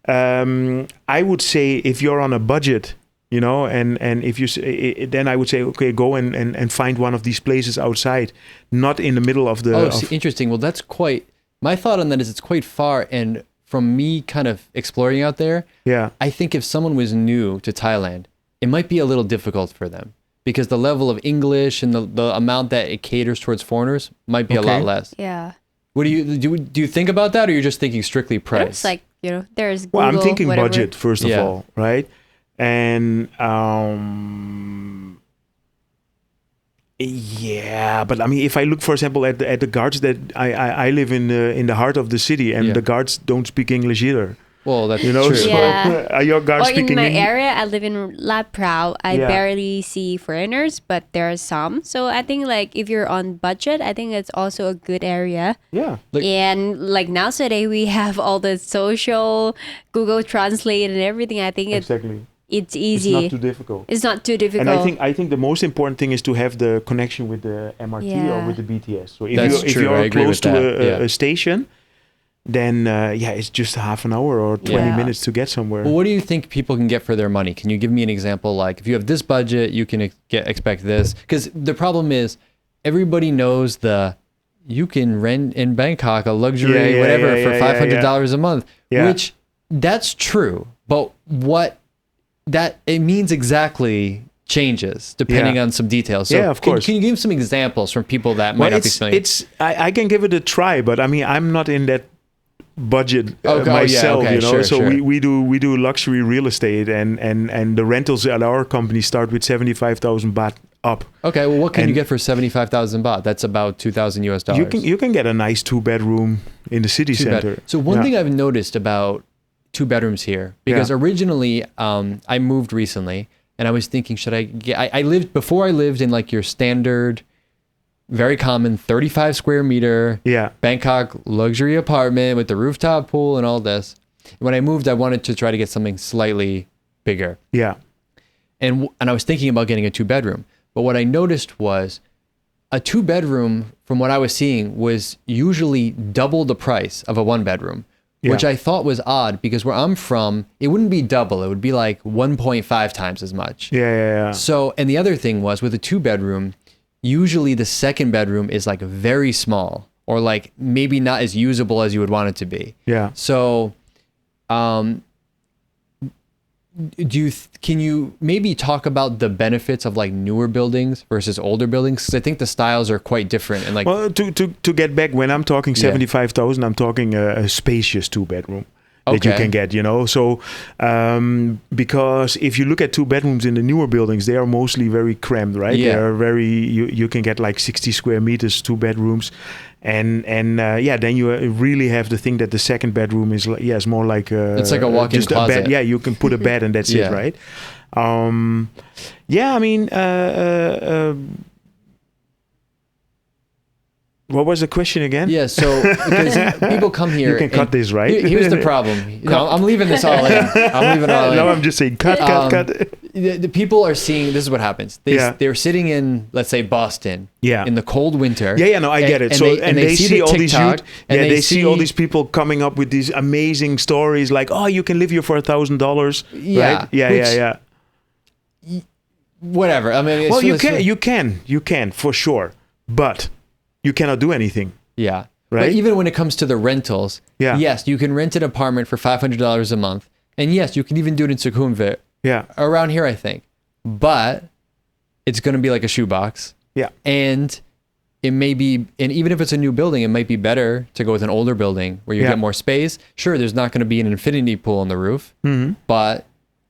I would say, if you're on a budget and if you then I would say, okay, go and find one of these places outside, not in the middle of the. Oh, interesting. Well, that's quite. My thought on that is it's quite far, and from me kind of exploring out there, I think if someone was new to Thailand, it might be a little difficult for them because the level of English and the amount that it caters towards foreigners might be a lot less. Yeah. What do you think about that, or you're just thinking strictly price? It's like, there's Google, well, I'm thinking whatever. budget first of all, right? And but I mean, if I look, for example, at the guards that I live in the heart of the city, and the guards don't speak English either. Well, that's true. So are your guards speaking in my English? area, I live in La Prau. I barely see foreigners, but there are some. So I think like if you're on budget, I think it's also a good area. Yeah. And like nowadays we have all the social Google Translate and everything. I think it's easy. It's not too difficult. It's not too difficult. And I think the most important thing is to have the connection with the MRT or with the BTS. So if you're close to a station, then it's just half an hour or 20 minutes to get somewhere. Well, what do you think people can get for their money? Can you give me an example? Like if you have this budget, you can expect this. Because the problem is everybody knows you can rent in Bangkok a luxury for $500 a month, which that's true. But it means exactly changes depending on some details. So of course. Can you give some examples from people that might not be familiar? I can give it a try, but I mean, I'm not in that budget myself, we do luxury real estate, and the rentals at our company start with 75,000 baht up. Okay, well, what can you get for 75,000 baht? That's about $2,000 US. You can get a nice 2-bedroom in the city center. So one thing I've noticed about 2 bedrooms here, because originally I moved recently, and I was thinking, should I get? I lived in like your standard, very common 35 square meter Bangkok luxury apartment with the rooftop pool and all this. When I moved, I wanted to try to get something slightly bigger. Yeah. And I was thinking about getting a 2-bedroom. But what I noticed was a 2-bedroom, from what I was seeing, was usually double the price of a 1-bedroom, which I thought was odd because where I'm from, it wouldn't be double. It would be like 1.5 times as much. Yeah. So, and the other thing was with a 2-bedroom, usually the 2nd bedroom is like very small or like maybe not as usable as you would want it to be. Yeah. So, can you maybe talk about the benefits of like newer buildings versus older buildings? Because I think the styles are quite different. And like, well, to get back, when I'm talking 75,000, I'm talking a spacious 2-bedroom. That you can get, So, because if you look at 2 bedrooms in the newer buildings, they are mostly very cramped, right? Yeah. They are very, you can get like 60 square meters, 2 bedrooms. And then you really have the thing that the 2nd bedroom is it's more like it's like a walk-in just closet. a bed. Yeah, you can put a bed and that's it, right? I mean, what was the question again? Yeah, so because people come here. You can cut this, right? Here's the problem. No, I'm leaving this all in. No, I'm just saying cut. The people are seeing, this is what happens. They're sitting in, let's say, Boston in the cold winter. No, I get it. And they see all these youth, they see all these people coming up with these amazing stories like, oh, you can live here for $1,000. Yeah. Right? Whatever. I mean, well, you can for sure. But you cannot do anything. Yeah. Right. But even when it comes to the rentals, yes, you can rent an apartment for $500 a month. And yes, you can even do it in Sukhumvit. Yeah. Around here, I think. But it's going to be like a shoebox. Yeah. And it may be, and even if it's a new building, it might be better to go with an older building where you get more space. Sure, there's not going to be an infinity pool on the roof, but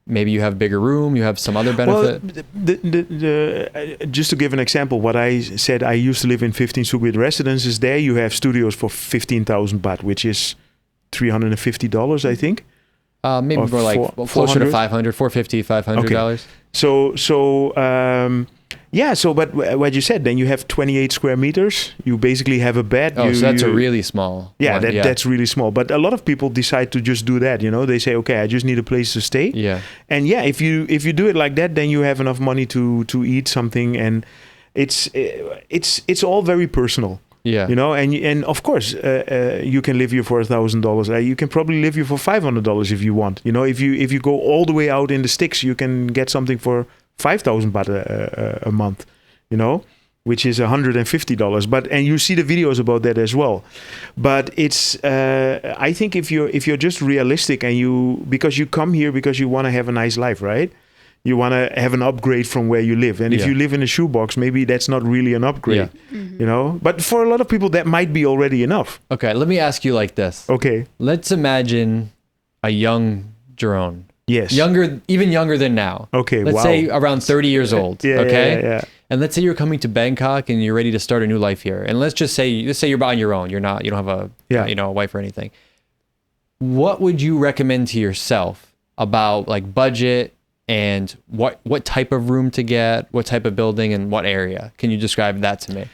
maybe you have bigger room, you have some other benefit. Well, just to give an example, what I said, I used to live in 15 Sukhumvit residences. There you have studios for 15,000 baht, which is $350, I think. Maybe more like closer to 500, 450, $500. So but what you said, then you have 28 square meters. You basically have a bed. So that's a really small one. That's really small. But a lot of people decide to just do that. They say, okay, I just need a place to stay. Yeah. And if you do it like that, then you have enough money to eat something, and it's all very personal. Yeah. You know, and of course, you can live here for $1,000. You can probably live here for $500 if you want. You know, if you go all the way out in the sticks, you can get something for 5,000 baht a month. You know, which is $150. And you see the videos about that as well. But it's I think if you're just realistic and because you come here because you want to have a nice life, right? You want to have an upgrade from where you live. And if you live in a shoebox, maybe that's not really an upgrade, you know? But for a lot of people, that might be already enough. Okay, let me ask you like this. Okay. Let's imagine a young Jeroen. Yes. Even younger than now. Okay, Let's say around 30 years old, okay? Yeah. And let's say you're coming to Bangkok and you're ready to start a new life here. And let's say you're on your own. You don't have a wife or anything. What would you recommend to yourself about like budget and what type of room to get, what type of building, and what area? Can you describe that to me?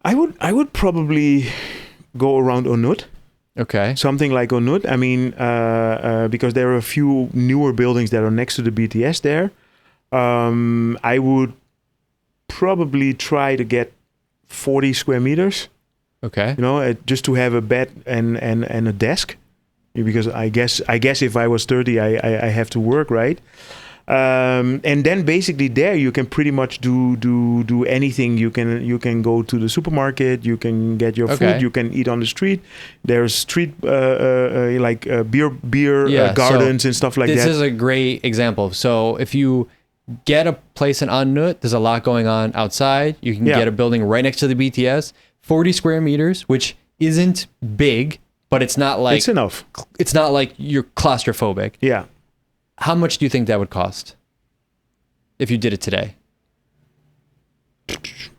I would probably go around ONIB. Okay. Something like ONIB. I mean, because there are a few newer buildings that are next to the BTS there. I would probably try to get 40 square meters. Okay. You know, just to have a bed and a desk. Because I guess if I was 30, I have to work, right? And then basically there you can pretty much do anything. You can go to the supermarket. You can get your food. You can eat on the street. There's street beer gardens and stuff like that. This is a great example. So if you get a place in ONIB, there's a lot going on outside. You can get a building right next to the BTS, 40 square meters, which isn't big. But it's not like... It's enough. It's not like you're claustrophobic. Yeah. How much do you think that would cost if you did it today?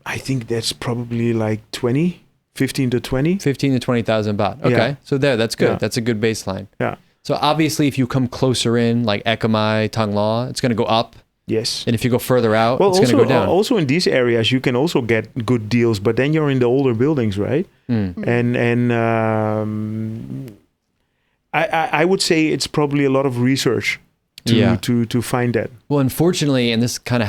I think that's probably like 15 to 20. 15 to 20,000 baht. Okay. Yeah. So that's good. Yeah. That's a good baseline. Yeah. So obviously if you come closer in, like Ekamai, Tangla, it's going to go up. Yes. And if you go further out, well, it's going to go down. Also in these areas, you can also get good deals, but then you're in the older buildings, right? And I would say it's probably a lot of research to find that. Well, unfortunately, and this kind of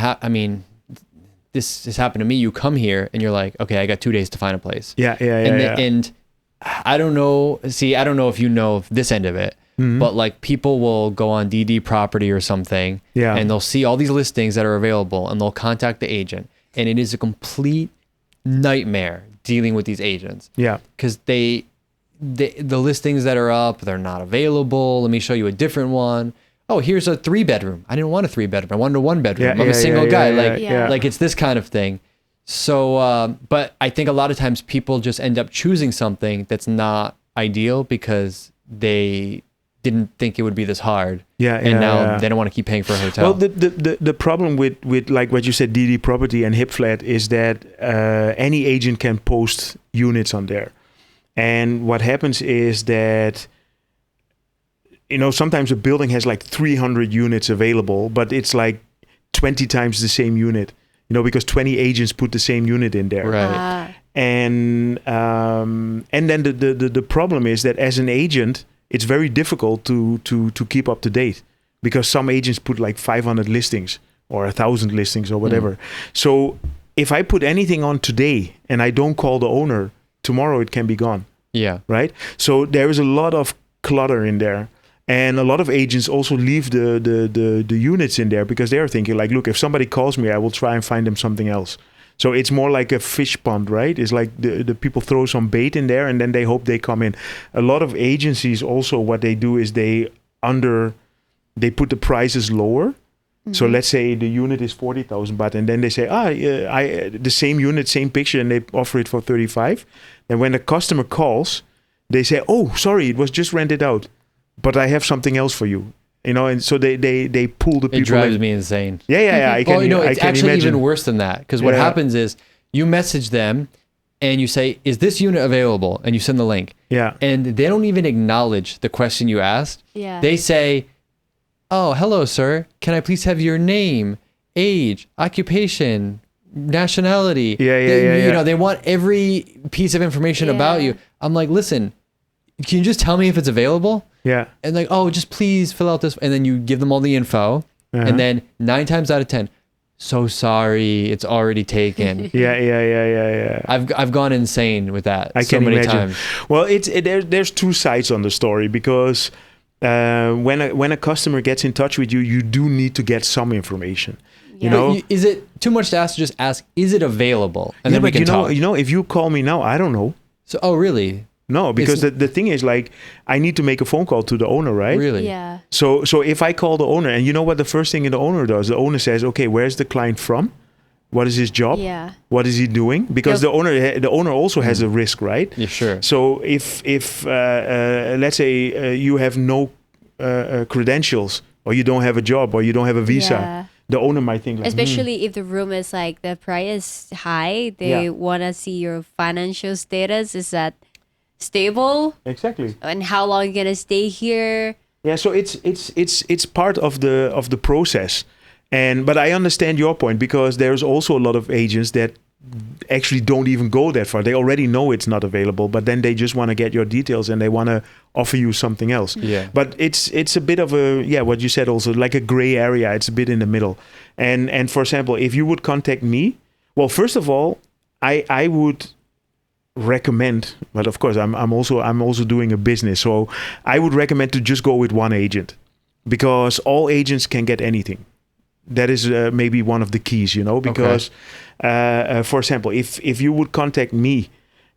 this has happened to me. You come here and you're like, okay, I got 2 days to find a place. And I don't know. See, I don't know if you know this end of it. But like people will go on DD property or something and they'll see all these listings that are available and they'll contact the agent. And it is a complete nightmare dealing with these agents. Yeah. Because the listings that are up, they're not available. Let me show you a different one. Oh, here's a 3-bedroom. I didn't want a 3-bedroom. I wanted a 1-bedroom. I'm a single guy. Like it's this kind of thing. So, but I think a lot of times people just end up choosing something that's not ideal because they didn't think it would be this hard. And now they don't want to keep paying for a hotel. Well, the problem with like what you said, DD property and hip flat is that any agent can post units on there. And what happens is that, you know, sometimes a building has like 300 units available, but it's like 20 times the same unit, you know, because 20 agents put the same unit in there. Right. And then the problem is that as an agent, it's very difficult to keep up to date because some agents put like 500 listings or 1,000 listings or whatever. So if I put anything on today and I don't call the owner, tomorrow it can be gone. Yeah. Right? So there is a lot of clutter in there. And a lot of agents also leave the units in there because they're thinking like, look, if somebody calls me, I will try and find them something else. So it's more like a fish pond, right? It's like the people throw some bait in there and then they hope they come in. A lot of agencies also, what they do is they put the prices lower. So let's say the unit is 40,000 baht and then they say, the same unit, same picture, and they offer it for 35. And when the customer calls, they say, oh, sorry, it was just rented out, but I have something else for you. You know, and so they pull the people. It drives me insane. Yeah. I can, well, you know, it's actually imagine. Even worse than that because what happens is you message them and you say, is this unit available? And you send the link. Yeah. And they don't even acknowledge the question you asked. Yeah. They say, oh, hello, sir. Can I please have your name, age, occupation, nationality? You know, they want every piece of information about you. I'm like, listen, can you just tell me if it's available? Yeah. And like, oh, just please fill out this. And then you give them all the info. And then 9 times out of 10, so sorry, it's already taken. Yeah. I've ggone insane with that I so can many imagine. times. Well, there's two sides on the story, because when a customer gets in touch with you, you do need to get some information. You know, Is it too much to ask? Just ask, is it available? And yeah, then we but can talk. you know, if you call me now, I don't know. So, oh, really? No, because the thing is, like, I need to make a phone call to the owner, right? Really? Yeah. So if I call the owner, and you know what the first thing the owner does? The owner says, okay, where's the client from? What is his job? Yeah. What is he doing? Because the owner also has a risk, right? Yeah, sure. So if let's say you have no credentials, or you don't have a job, or you don't have a visa, Yeah. the owner might think like, Especially if the room is like the price is high, they want to see your financial status. Is that stable? exactly. And how long you're gonna stay here? Yeah, so it's part of the process, but I understand your point, because there's also a lot of agents that actually don't even go that far. They already know it's not available, but then they just want to get your details and they want to offer you something else. Yeah. But it's a bit of what you said also, like a gray area. It's a bit in the middle. And for example, if you would contact me, well, first of all, I would recommend, but of course I'm also doing a business, so I would recommend to just go with one agent, because all agents can get anything. That is maybe one of the keys, you know, because for example, if you would contact me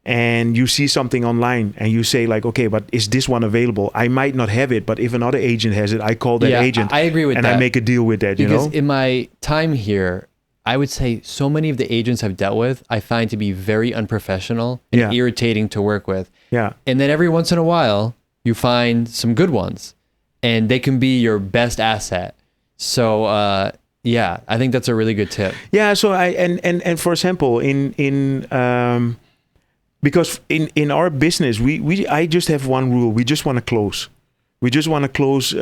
and you see something online and you say like, okay, but is this one available? I might not have it, but if another agent has it, I call that agent. I agree with and that. I make a deal with that, because you know? in my time here, I would say so many of the agents I've dealt with, I find to be very unprofessional and irritating to work with. Yeah. And then every once in a while, you find some good ones, and they can be your best asset. So, I think that's a really good tip. Yeah. So and for example, because in our business, I just have one rule. We just want to close. We just want to close.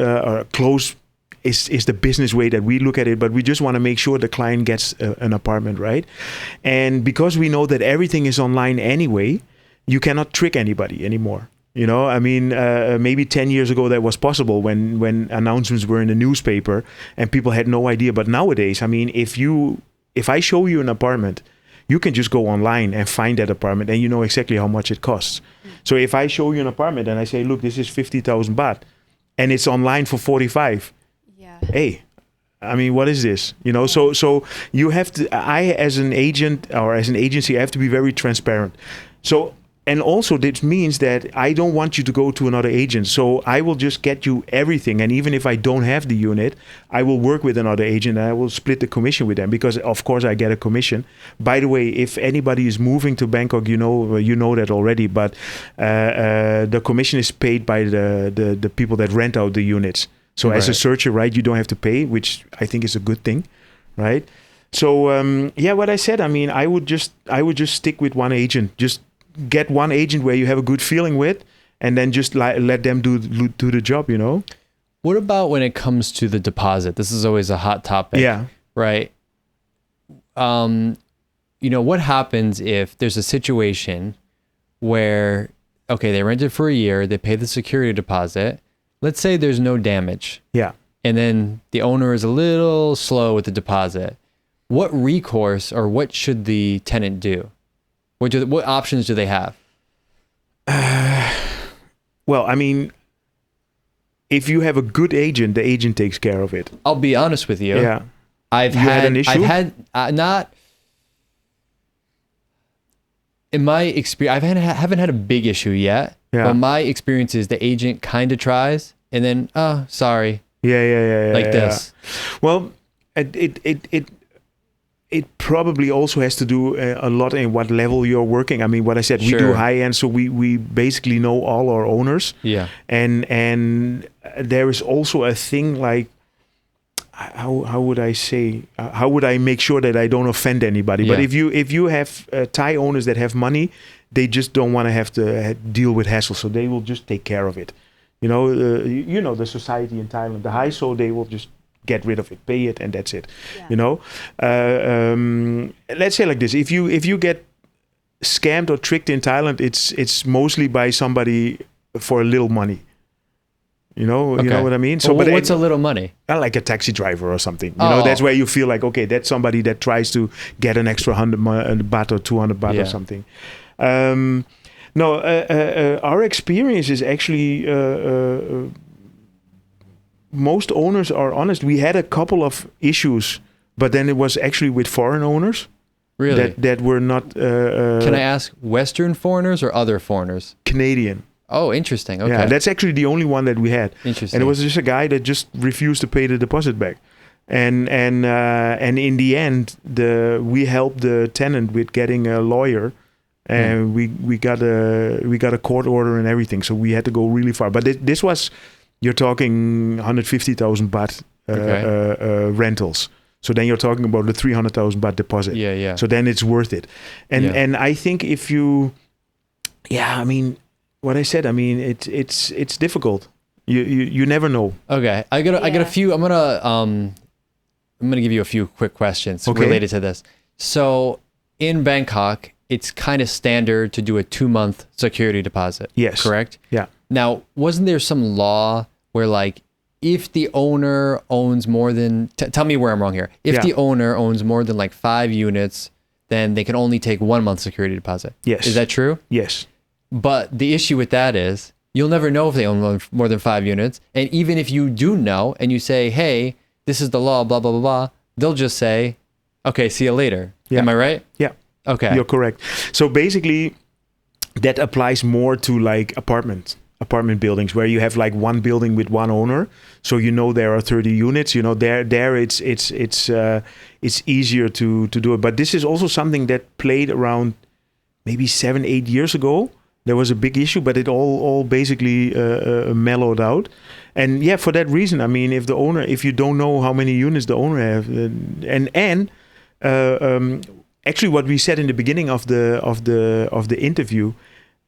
Close is the business way that we look at it. But we just want to make sure the client gets an apartment, right? And because we know that everything is online anyway, you cannot trick anybody anymore. You know, I mean, maybe 10 years ago that was possible when announcements were in the newspaper and people had no idea. But nowadays, I mean, if I show you an apartment, you can just go online and find that apartment, and you know exactly how much it costs. So if I show you an apartment and I say, look, this is 50,000 baht, and it's online for 45, hey, I mean, what is this? You know, so you have to. I, as an agent or as an agency, I have to be very transparent. So. And also this means that I don't want you to go to another agent. So I will just get you everything. And even if I don't have the unit, I will work with another agent and I will split the commission with them, because of course I get a commission. By the way, if anybody is moving to Bangkok, you know that already, but the commission is paid by the people that rent out the units. So as a searcher, right, you don't have to pay, which I think is a good thing, right? So what I said, I mean, I would just stick with one agent. Just get one agent where you have a good feeling with, and then just let them do the job, you know? What about when it comes to the deposit? This is always a hot topic. Yeah. Right. You know, what happens if there's a situation where, okay, they rented for a year, they pay the security deposit. Let's say there's no damage. Yeah. And then the owner is a little slow with the deposit. What recourse or what should the tenant do? What options do they have? Well, I mean, if you have a good agent, the agent takes care of it. I'll be honest with you. Yeah. I've had not in my experience. Haven't had a big issue yet. Yeah. But my experience is the agent kind of tries and then, oh, sorry. Yeah. Like this. Well, it probably also has to do a lot in what level you're working. I mean, what I said, we do high end, so we basically know all our owners. Yeah. And there is also a thing like, how would I say? How would I make sure that I don't offend anybody? Yeah. But if you have Thai owners that have money, they just don't want to have to deal with hassle, so they will just take care of it. You know, you know the society in Thailand, the high, so they will just get rid of it, pay it, and that's it. Yeah. You know, let's say like this: if you get scammed or tricked in Thailand, it's mostly by somebody for a little money. You know Okay. what I mean. So, but what's a little money? Like a taxi driver or something. You know, that's where you feel like, okay, that's somebody that tries to get an extra 100 baht or 200 baht or something. No, our experience is actually most owners are honest. We had a couple of issues, but then it was actually with foreign owners. Really? That were not. Can I ask Western foreigners or other foreigners? Canadian. Oh, interesting. Okay. Yeah, that's actually the only one that we had. Interesting. And it was just a guy that just refused to pay the deposit back. And in the end, we helped the tenant with getting a lawyer, and we got a court order and everything. So we had to go really far. But this was, you're talking 150,000 baht rentals. So then you're talking about the 300,000 baht deposit. Yeah. So then it's worth it. And I think if you, I mean, what I said, I mean, it's difficult. You never know. Okay, I got a few. I'm gonna give you a few quick questions related to this. So in Bangkok, it's kind of standard to do a 2-month security deposit. Yes. Correct. Yeah. Now, wasn't there some law where like if the owner owns more than tell me where I'm wrong here. If the owner owns more than like 5 units, then they can only take 1 month security deposit. Yes. Is that true? Yes. But the issue with that is you'll never know if they own more than 5 units. And even if you do know and you say, hey, this is the law, blah, blah, blah, blah, they'll just say, okay, see you later. Yeah. Am I right? Yeah. Okay. You're correct. So basically, that applies more to like apartment buildings where you have like one building with one owner. So you know there are 30 units. You know there it's easier to do it. But this is also something that played around maybe 7-8 years ago. There was a big issue, but it all basically mellowed out. And yeah, for that reason, I mean, if you don't know how many units the owner have, actually, what we said in the beginning of the interview,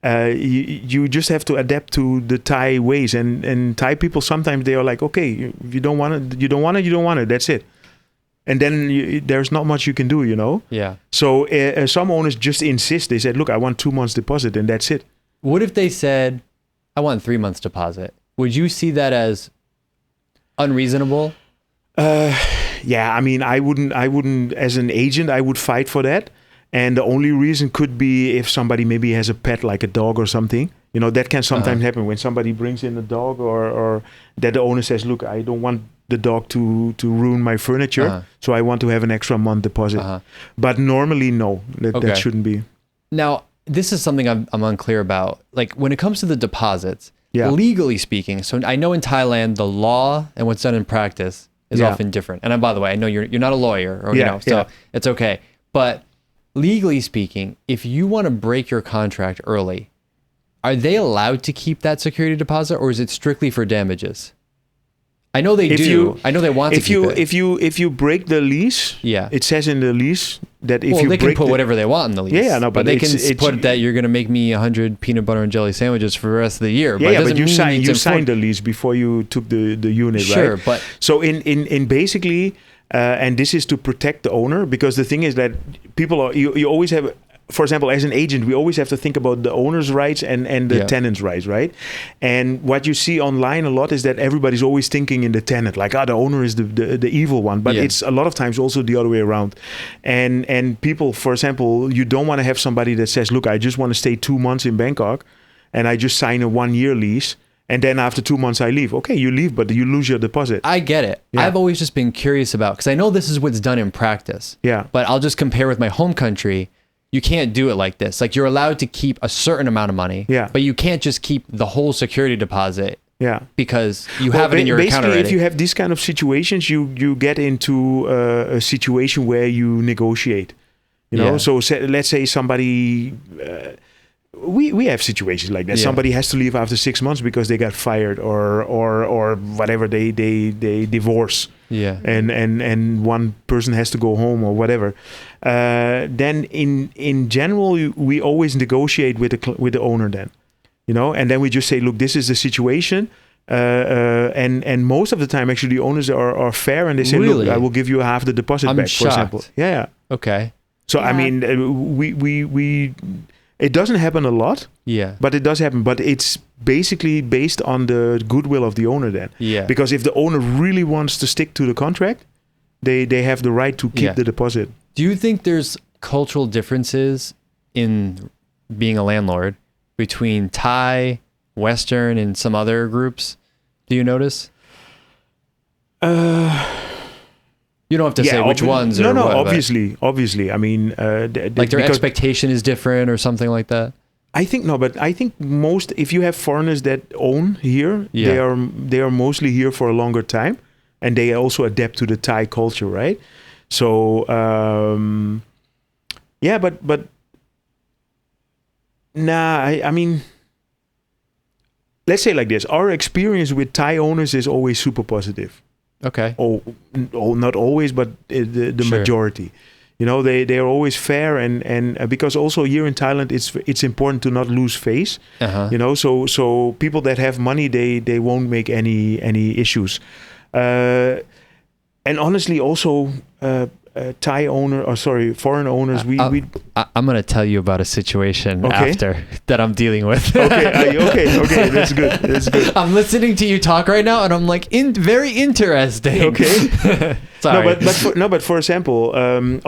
you just have to adapt to the Thai ways. And Thai people sometimes they are like, okay, if you don't want it, you don't want it. That's it. And then there's not much you can do, you know? Yeah. So some owners just insist. They said, look, I want 2 months deposit and that's it. What if they said, I want 3 months deposit? Would you see that as unreasonable? Yeah, I mean, I wouldn't, as an agent, I would fight for that. And the only reason could be if somebody maybe has a pet, like a dog or something. You know, that can sometimes happen when somebody brings in a dog or that the owner says, look, I don't want the dog to ruin my furniture, so I want to have an extra month deposit. But normally, no, that shouldn't be. Now, this is something I'm unclear about. Like when it comes to the deposits, legally speaking, so I know in Thailand, the law and what's done in practice is often different. And by the way, I know you're not a lawyer, or so it's okay. But legally speaking, if you want to break your contract early, are they allowed to keep that security deposit, or is it strictly for damages? I know they do. I know they want to keep it. If you break the lease, it says in the lease that if you they break can put whatever they want in the lease. Yeah, no, but they can put that you're going to make me 100 peanut butter and jelly sandwiches for the rest of the year. But you signed the lease before you took the unit, right? Sure, but so in basically, and this is to protect the owner, because the thing is that people are you always have. For example, as an agent, we always have to think about the owner's rights and the tenant's rights, right? And what you see online a lot is that everybody's always thinking in the tenant, like, the owner is the evil one. But it's a lot of times also the other way around. And people, for example, you don't want to have somebody that says, look, I just want to stay 2 months in Bangkok and I just sign a 1-year lease. And then after 2 months, I leave. Okay, you leave, but you lose your deposit. I get it. Yeah. I've always just been curious about, because I know this is what's done in practice. Yeah. But I'll just compare with my home country. You can't do it like this. Like, you're allowed to keep a certain amount of money, but you can't just keep the whole security deposit. Yeah, because you have it in your account already. If you have these kind of situations, you get into a situation where you negotiate. You know, so let's say somebody. We have situations like that. Somebody has to leave after 6 months because they got fired or whatever. They divorce. Yeah. And one person has to go home or whatever. Then in general, we always negotiate with the owner then, you know, and then we just say, look, this is the situation. And most of the time, actually, the owners are fair and they say, look, I will give you half the deposit back, for example. Yeah. Okay. So, I mean, we It doesn't happen a lot, Yeah. but it does happen. But it's basically based on the goodwill of the owner then. Yeah. Because if the owner really wants to stick to the contract, they have the right to keep the deposit. Do you think there's cultural differences in being a landlord between Thai, Western, and some other groups? Do you notice? You don't have to say which ones. No, or what, obviously. I mean, like their expectation is different or something like that. I think no, but I think most, if you have foreigners that own here, they are mostly here for a longer time, and they also adapt to the Thai culture, right? So but nah, I mean, let's say like this: our experience with Thai owners is always super positive. Okay. Oh, not always, but the majority. You know, they are always fair, and because also here in Thailand, it's important to not lose face. You know, so people that have money, they won't make any issues. And honestly, also foreign owners. I'm gonna tell you about a situation after that I'm dealing with. Okay, that's good. I'm listening to you talk right now, and I'm like, very interesting. Okay. Sorry. But for example,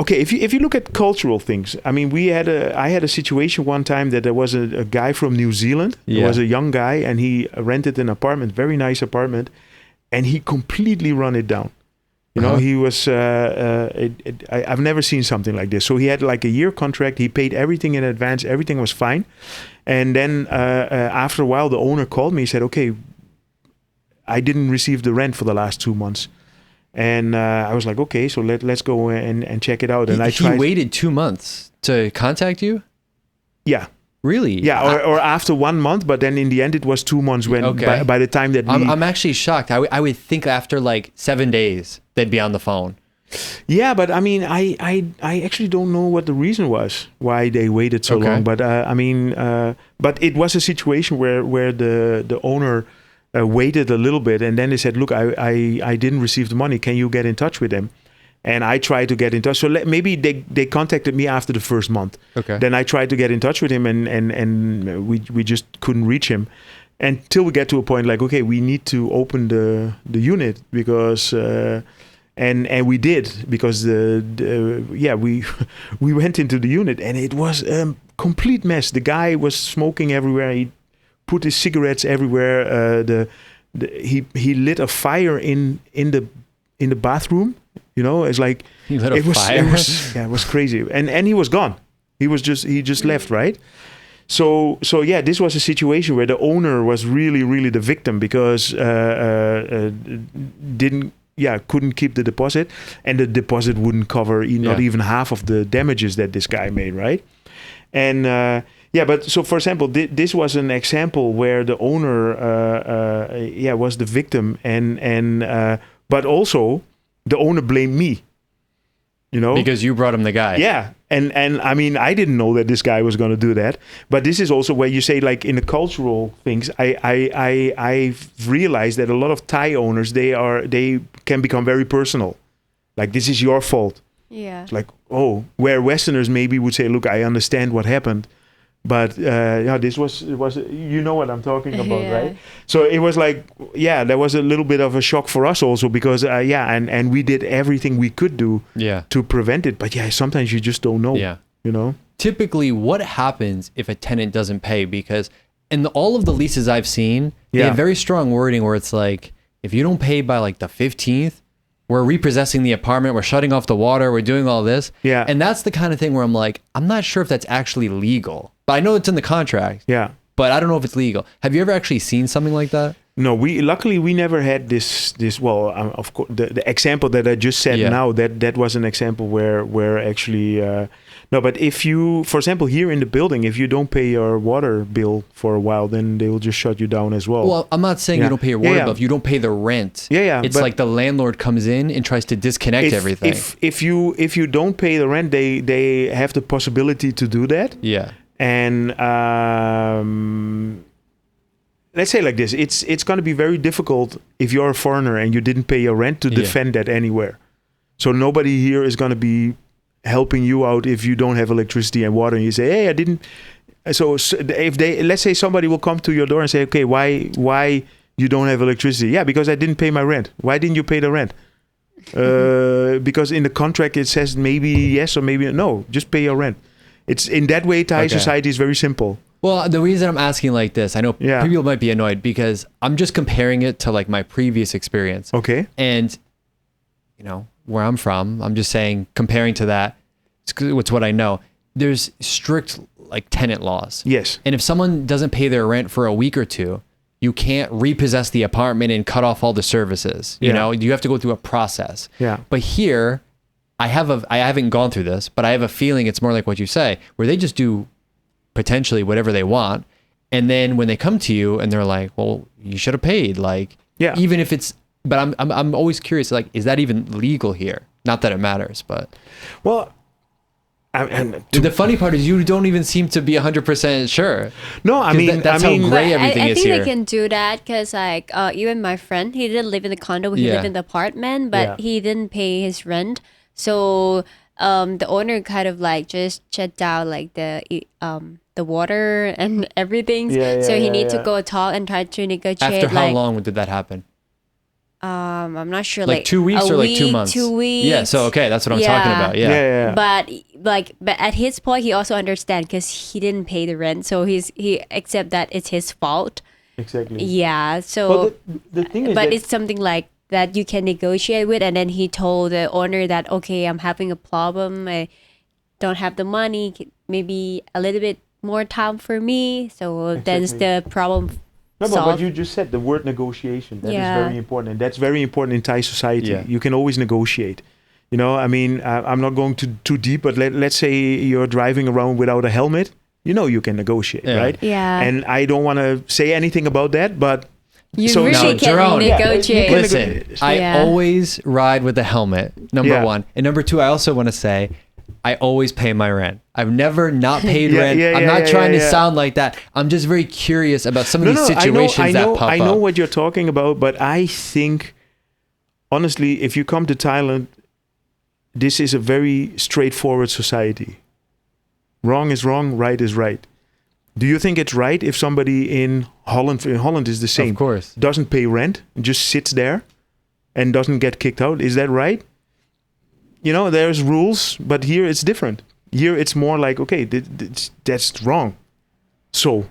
if you look at cultural things, I mean, I had a situation one time that there was a guy from New Zealand. Yeah. There was a young guy, and he rented an apartment, very nice apartment, and he completely run it down. You know, he was. I've never seen something like this. So he had like a year contract. He paid everything in advance. Everything was fine. And then after a while, the owner called me. He said, "Okay, I didn't receive the rent for the last 2 months." And I was like, "Okay, so let's go and check it out." And he waited 2 months to contact you. Yeah. Really? Yeah, or after 1 month, but then in the end it was 2 months when by the time that I'm actually shocked. I would think after like 7 days they'd be on the phone. Yeah, but I mean, I actually don't know what the reason was why they waited so long. But but it was a situation where the owner waited a little bit, and then they said, "Look, I didn't receive the money. Can you get in touch with them?" And I tried to get in touch. So maybe they contacted me after the first month. Okay. Then I tried to get in touch with him, and we just couldn't reach him until we get to a point like, okay, we need to open the unit because and we did, because we went into the unit, and it was a complete mess. The guy was smoking everywhere. He put his cigarettes everywhere. He lit a fire in the bathroom. You know, it's like he lit a fire. It was crazy, and he was gone. He just left, right? So yeah, this was a situation where the owner was really the victim, because couldn't keep the deposit, and the deposit wouldn't cover not even half of the damages that this guy made, right? And but so for example, this was an example where the owner was the victim, and but also the owner blamed me, you know, because you brought him the guy. Yeah, and I mean, I didn't know that this guy was going to do that. But this is also where you say, like, in the cultural things, I've realized that a lot of Thai owners, they can become very personal. Like, this is your fault. Yeah. It's like, oh, where Westerners maybe would say, look, I understand what happened, but this was you know what I'm talking about, right? So it was like, there was a little bit of a shock for us also, because and we did everything we could do to prevent it, but sometimes you just don't know. You know, typically what happens if a tenant doesn't pay? Because in all of the leases I've seen, they have very strong wording where it's like, if you don't pay by like the 15th, we're repossessing the apartment, we're shutting off the water, we're doing all this. Yeah. And that's the kind of thing where I'm like, I'm not sure if that's actually legal. But I know it's in the contract. Yeah. But I don't know if it's legal. Have you ever actually seen something like that? No, luckily we never had this. Well, of course, the example that I just said now, that was an example where actually no. But if you, for example, here in the building, if you don't pay your water bill for a while, then they will just shut you down as well. Well, I'm not saying you don't pay your water bill. If you don't pay the rent, it's like the landlord comes in and tries to disconnect everything. If you don't pay the rent, they have the possibility to do that. Yeah. And let's say like this, it's going to be very difficult if you're a foreigner and you didn't pay your rent to defend that anywhere. So nobody here is going to be helping you out if you don't have electricity and water, and you say, hey, So if let's say somebody will come to your door and say, okay, why you don't have electricity? Yeah, because I didn't pay my rent. Why didn't you pay the rent? Because in the contract it says maybe yes or maybe no. Just pay your rent. It's in that way. Thai society is very simple. Well, the reason I'm asking like this, I know people might be annoyed because I'm just comparing it to like my previous experience. Okay. And where I'm from, I'm just saying comparing to that, it's what I know. There's strict like tenant laws. Yes. And if someone doesn't pay their rent for a week or two, you can't repossess the apartment and cut off all the services. You know, you have to go through a process. Yeah. But here, I haven't gone through this, but I have a feeling it's more like what you say, where they just do potentially whatever they want. And then when they come to you and they're like, well, you should have paid. Like, even if it's, but I'm always curious, like, is that even legal here? Not that it matters, but. Well, the funny part is you don't even seem to be 100% sure. No, I mean, that's how gray everything is here. I think they can do that because like even my friend, he didn't live in the condo, he lived in the apartment, but he didn't pay his rent. So the owner kind of like just shut down like the water and everything. So he need to go talk and try to negotiate. After how long did that happen? I'm not sure. Like 2 weeks or like 2 months? 2 weeks. Yeah. So okay, that's what I'm talking about. Yeah. But at his point, he also understands because he didn't pay the rent, so he accept that it's his fault. Exactly. Yeah. So, well, the thing is, but it's something like that you can negotiate with, and then he told the owner that okay, I'm having a problem. I don't have the money. Maybe a little bit more time for me. So that's the problem. No, but what you just said, the word negotiation, that is very important. And that's very important in Thai society. Yeah. You can always negotiate. You know, I mean, I'm not going too deep, but let's say you're driving around without a helmet. You can negotiate, right? Yeah. And I don't want to say anything about that, but... You really can Jeroen, negotiate. Listen, I always ride with a helmet, number one. And number two, I also want to say... I always pay my rent. I've never not paid rent. I'm not trying to sound like that. I'm just very curious about some of these situations that pop up. I know what you're talking about, but I think, honestly, if you come to Thailand, this is a very straightforward society. Wrong is wrong, right is right. Do you think it's right if somebody in Holland is the same, of course, doesn't pay rent, just sits there and doesn't get kicked out? Is that right? There's rules, but here it's different. Here it's more like, okay, that's wrong. So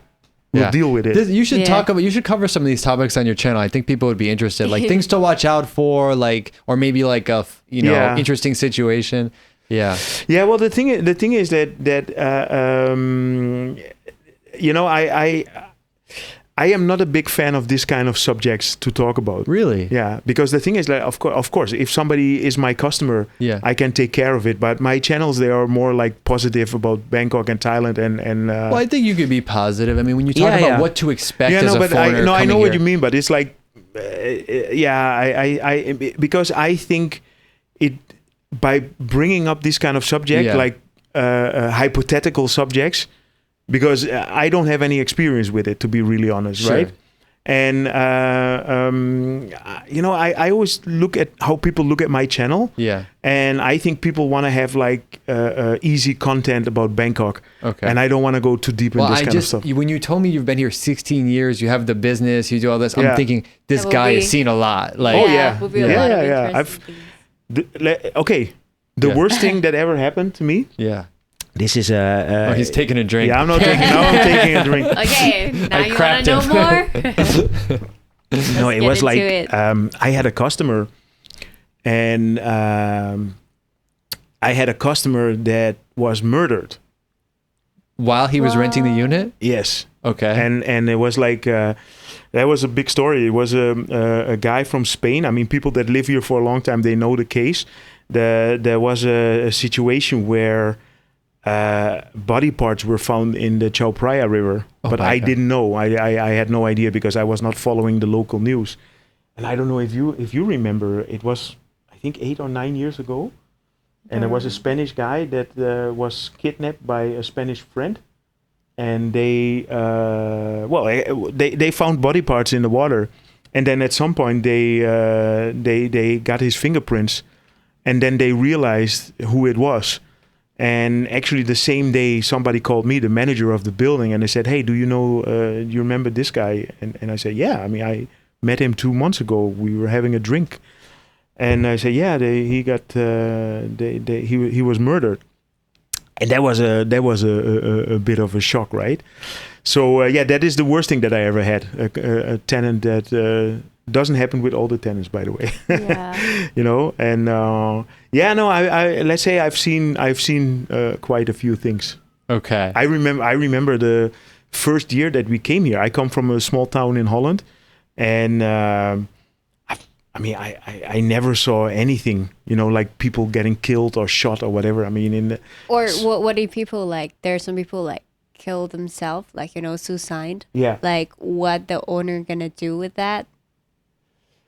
we'll deal with it. You should you should cover some of these topics on your channel. I think people would be interested, like things to watch out for, like, or maybe like a, interesting situation. Yeah. Yeah. Well, the thing is that I am not a big fan of this kind of subjects to talk about. Really? Yeah, because the thing is, like, of course, if somebody is my customer, I can take care of it. But my channels, they are more like positive about Bangkok and Thailand and. Well, I think you could be positive. I mean, when you talk about what to expect as a foreigner, I know what you mean, but it's like, because I think it by bringing up this kind of subject, like hypothetical subjects. Because I don't have any experience with it, to be really honest, right? And I always look at how people look at my channel. Yeah. And I think people want to have like easy content about Bangkok. Okay. And I don't want to go too deep in this kind of stuff. When you told me you've been here 16 years, you have the business, you do all this, I'm thinking this guy has seen a lot. Like, The worst thing that ever happened to me. Yeah. This is he's taking a drink. Yeah, I'm not drinking. Now I'm taking a drink. Okay, now you want to know more? No, it was like I had a customer, and I had a customer that was murdered while he was renting the unit. Yes. Okay. And it was like that was a big story. It was a guy from Spain. I mean, people that live here for a long time, they know the case. There was a situation where. Body parts were found in the Chao Phraya River, but I didn't know. I had no idea because I was not following the local news. And I don't know if you remember, it was I think 8 or 9 years ago, and there was a Spanish guy that was kidnapped by a Spanish friend, and they found body parts in the water, and then at some point they got his fingerprints, and then they realized who it was. And actually the same day somebody called me, the manager of the building, and they said, hey, do you know, do you remember this guy? And I said, yeah, I mean, I met him 2 months ago. We were having a drink. And I said, yeah, he was murdered. And that was a bit of a shock, right? So yeah, that is the worst thing that I ever had. A tenant that doesn't happen with all the tenants, by the way. Yeah. You know, and I let's say I've seen quite a few things. Okay. I remember the first year that we came here. I come from a small town in Holland, and I mean, I never saw anything, you know, like people getting killed or shot or whatever. I mean, what do people like? There are some people like kill themselves, like, you know, suicide. Yeah. Like, what the owner gonna do with that?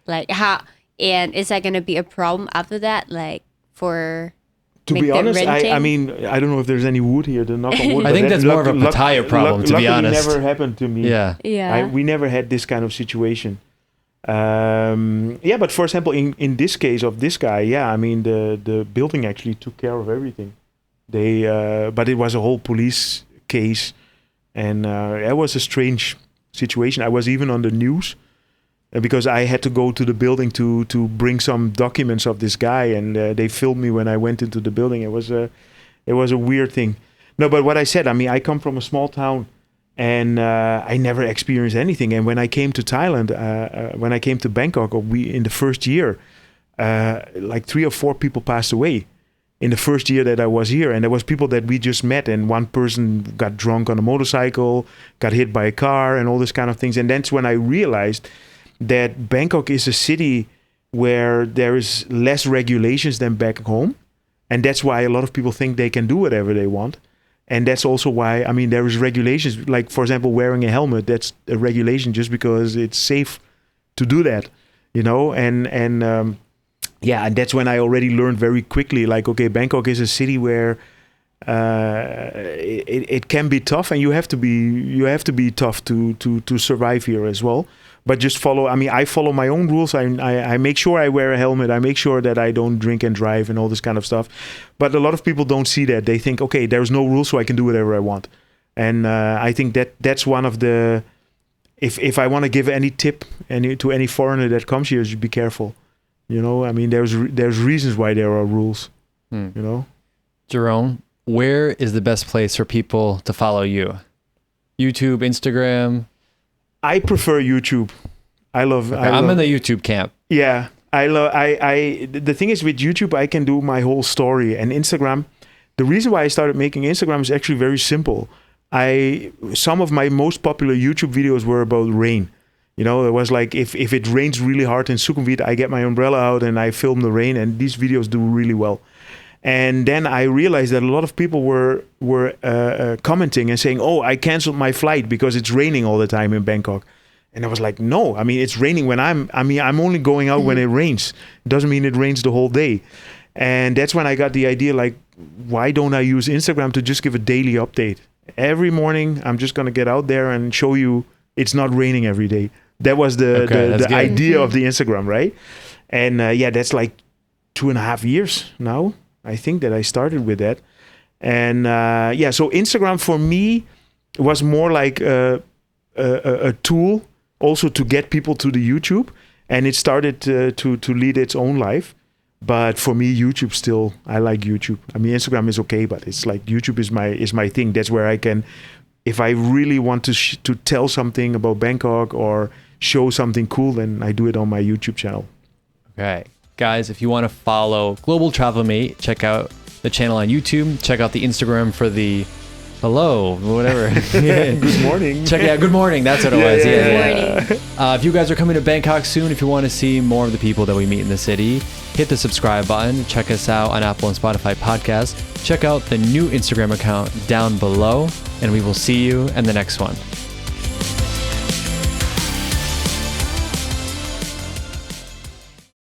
Like, how, and is that gonna be a problem after that? Like, for to be honest, I mean, I don't know if there's any wood here to knock on wood. I think that's more of a Pattaya problem, to be honest. Never happened to me. Yeah. Yeah. We never had this kind of situation. But for example, in this case of this guy, I mean, the building actually took care of everything. But it was a whole police case, and it was a strange situation. I was even on the news because I had to go to the building to bring some documents of this guy, and they filmed me when I went into the building. It was a weird thing. No, but what I said, I mean, I come from a small town. And I never experienced anything. And when I came to Thailand, when I came to Bangkok, in the first year, like 3 or 4 people passed away in the first year that I was here. And there was people that we just met, and one person got drunk on a motorcycle, got hit by a car, and all this kind of things. And that's when I realized that Bangkok is a city where there is less regulations than back home. And that's why a lot of people think they can do whatever they want. And that's also why, I mean, there is regulations, like, for example, wearing a helmet. That's a regulation just because it's safe to do that, you know? And that's when I already learned very quickly, like, okay, Bangkok is a city where it can be tough, and you have to be tough to survive here as well. But just I follow my own rules. I make sure I wear a helmet. I make sure that I don't drink and drive and all this kind of stuff. But a lot of people don't see that. They think, okay, there's no rules, so I can do whatever I want. And I think that's one of the... If I want to give any tip to any foreigner that comes here, just be careful. You know, I mean, there's reasons why there are rules, you know? Jeroen, where is the best place for people to follow you? YouTube, Instagram? I prefer YouTube. I'm in the YouTube camp. Yeah, the thing is, with YouTube, I can do my whole story. And Instagram, the reason why I started making Instagram is actually very simple. Some of my most popular YouTube videos were about rain. You know, it was like, if it rains really hard in Sukhumvit, I get my umbrella out and I film the rain, and these videos do really well. And then I realized that a lot of people were commenting and saying, "Oh, I canceled my flight because it's raining all the time in Bangkok." And I was like, "No, I mean, it's raining when I'm only going out when it rains. It doesn't mean it rains the whole day." And that's when I got the idea, like, why don't I use Instagram to just give a daily update? Every morning, I'm just gonna get out there and show you it's not raining every day. That was the idea of the Instagram, right? And that's like 2.5 years now. I think that I started with that. And so Instagram for me was more like a tool also to get people to the YouTube, and it started to lead its own life. But for me, YouTube still, I like YouTube. I mean, Instagram is okay, but it's like YouTube is my thing. That's where I can, if I really want to tell something about Bangkok or show something cool, then I do it on my YouTube channel. Okay. Guys, if you want to follow Global Travel Mate, check out the channel on YouTube. Check out the Instagram for the hello, whatever. Good morning. Check it out. Good morning. That's what it was. Yeah. Good morning. If you guys are coming to Bangkok soon, if you want to see more of the people that we meet in the city, hit the subscribe button. Check us out on Apple and Spotify podcasts. Check out the new Instagram account down below, and we will see you in the next one.